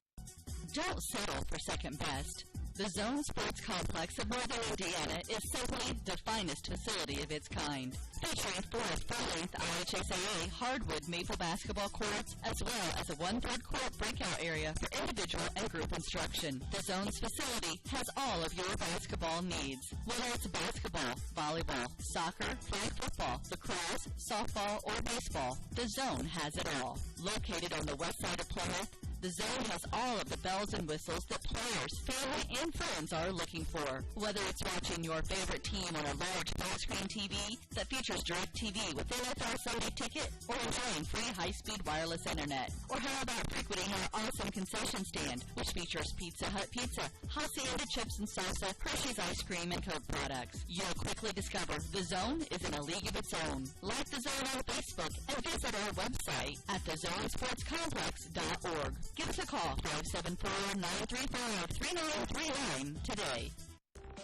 Don't settle for second best. The Zone Sports Complex of Northern Indiana is simply the finest facility of its kind, featuring 4 full-length IHSAA hardwood maple basketball courts, as well as a 1/3 court breakout area for individual and group instruction. The Zone's facility has all of your basketball needs, whether it's basketball, volleyball, soccer, flag football, lacrosse, softball, or baseball. The Zone has it all. Located on the west side of Plymouth, the Zone has all of the bells and whistles that players, family, and friends are looking for. Whether it's watching your favorite team on a large flat-screen TV that features DirecTV with NFL Sunday Ticket, or enjoying free high-speed wireless internet. Or how about frequenting our awesome concession stand, which features Pizza Hut pizza, Hacienda chips and salsa, Hershey's ice cream, and Coke products. You'll quickly discover the Zone is in a league of its own. Like the Zone on Facebook and visit our website at thezonesportscomplex.org. Give us a call, 574-935-3939 today.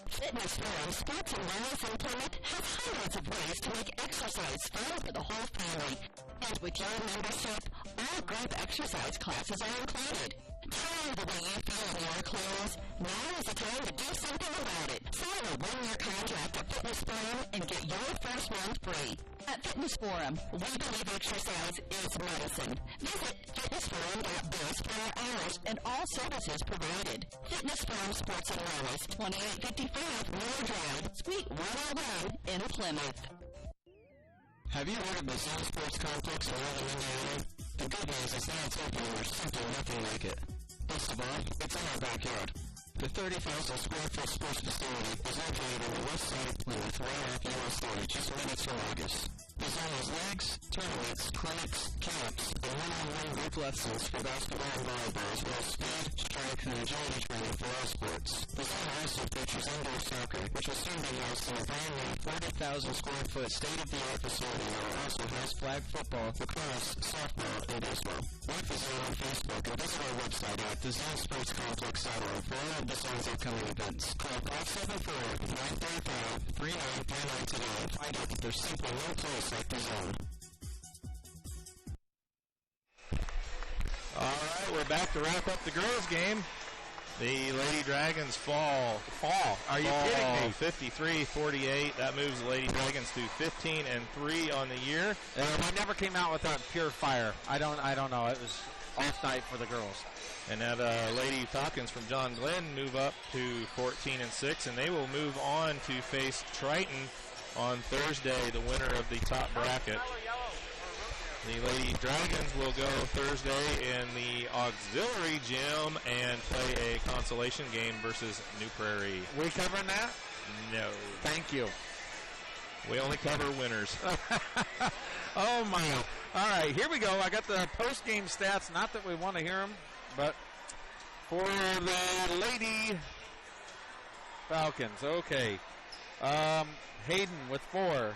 Fitness Forum Sports and Wellness in Plymouth has hundreds of ways to make exercise fun for the whole family. And with your membership, all group exercise classes are included. Tired of the way you feel in your clothes? Now is the time to do something about it. Sign a 1-year contract at Fitness Forum and get your first month free. At Fitness Forum, we believe exercise is medicine. Visit fitnessforum.biz for our hours and all services provided. Fitness Forum Sports and Wellness, 2855 Miller Drive, Suite 101 in Plymouth. Have you heard of the Zone Sports Complex in Northern Indiana? The good news is now it's open and there's simply nothing like it. Best of all, it's in our backyard. The 30,000 square foot sports facility is located on the west side of Plymouth, right off US 30, just minutes from Argos. The Zone has leagues, tournaments, clinics, camps, and one-on-one group lessons for basketball and volleyball, as well as speed, strength, and agility training for all sports. The Zone also features indoor soccer, which will soon be housed in a brand new 40,000 square foot state-of-the-art facility that will also house flag football, lacrosse, softball, and baseball. Like the Zone on Facebook and visit our website at thezonesportscomplex.org for all of the Zone's upcoming events. Call 574-935-3939 today and find out that there's simply no place like the Zone. All right, we're back to wrap up the girls' game. The Lady Dragons fall. Are you kidding me? 53-48. That moves the Lady Dragons to 15-3 on the year. We never came out without pure fire. I don't know. It was off night for the girls. And now the Lady Falcons from John Glenn move up to 14-6, and they will move on to face Triton on Thursday, the winner of the top bracket. The Lady Dragons will go Thursday in the auxiliary gym and play a consolation game versus New Prairie. We covering that? No. Thank you. We only cover winners. Oh, my. All right, here we go. I got the post-game stats. Not that we want to hear them, but for the Lady Falcons. Okay. Hayden with 4.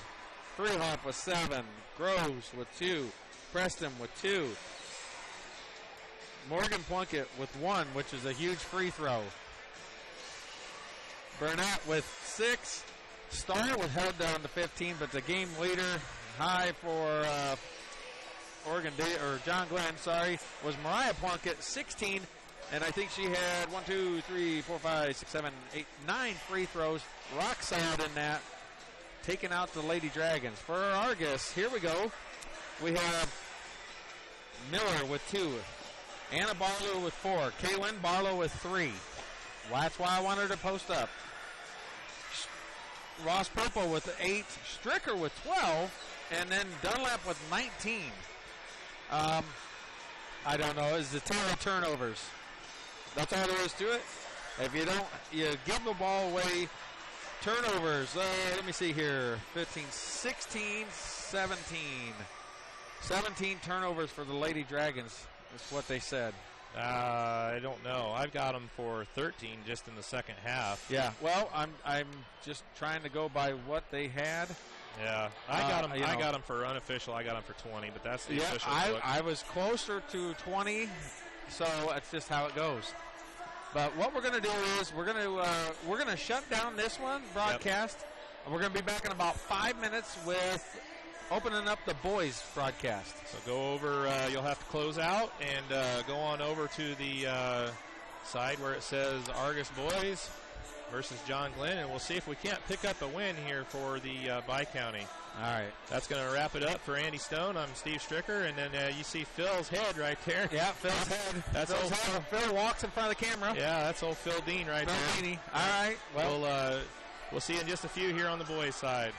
Freehoff with 7. Groves with 2. Preston with 2. Morgan Plunkett with 1, which is a huge free throw. Burnett with 6. Starr was held down to 15, but the game leader high for John Glenn, was Mariah Plunkett, 16. And I think she had 1, 2, 3, 4, 5, 6, 7, 8, 9 free throws. Rock solid in that. Taking out the Lady Dragons. For Argus, here we go. We have Miller with 2. Anna Barlow with 4. Kaylin Barlow with 3. That's why I wanted her to post up. Ross Purple with 8. Stricker with 12. And then Dunlap with 19. I don't know. It's the 10 turnovers. That's all there is to it. If you don't, you give the ball away. Turnovers, let me see here. 15, 16, 17. 17 turnovers for the Lady Dragons is what they said. I don't know. I've got them for 13 just in the second half. Yeah, well, I'm just trying to go by what they had. Yeah, I got them for unofficial. I got them for 20, but that's the official. I was closer to 20, so that's just how it goes. But what we're going to do is we're going to shut down this one broadcast. Yep. And we're going to be back in about 5 minutes with opening up the boys broadcast. So go over. You'll have to close out and go on over to the side where it says Argus Boys versus John Glenn, and we'll see if we can't pick up a win here for the Bi-County. All right. That's going to wrap it up for Andy Stone. I'm Steve Stricker, and then you see Phil's head right there. Yeah, Phil's head. That's Phil's head. Phil walks in front of the camera. Yeah, that's old Phil Dean right there. All right. Well, we'll see you in just a few here on the boys' side.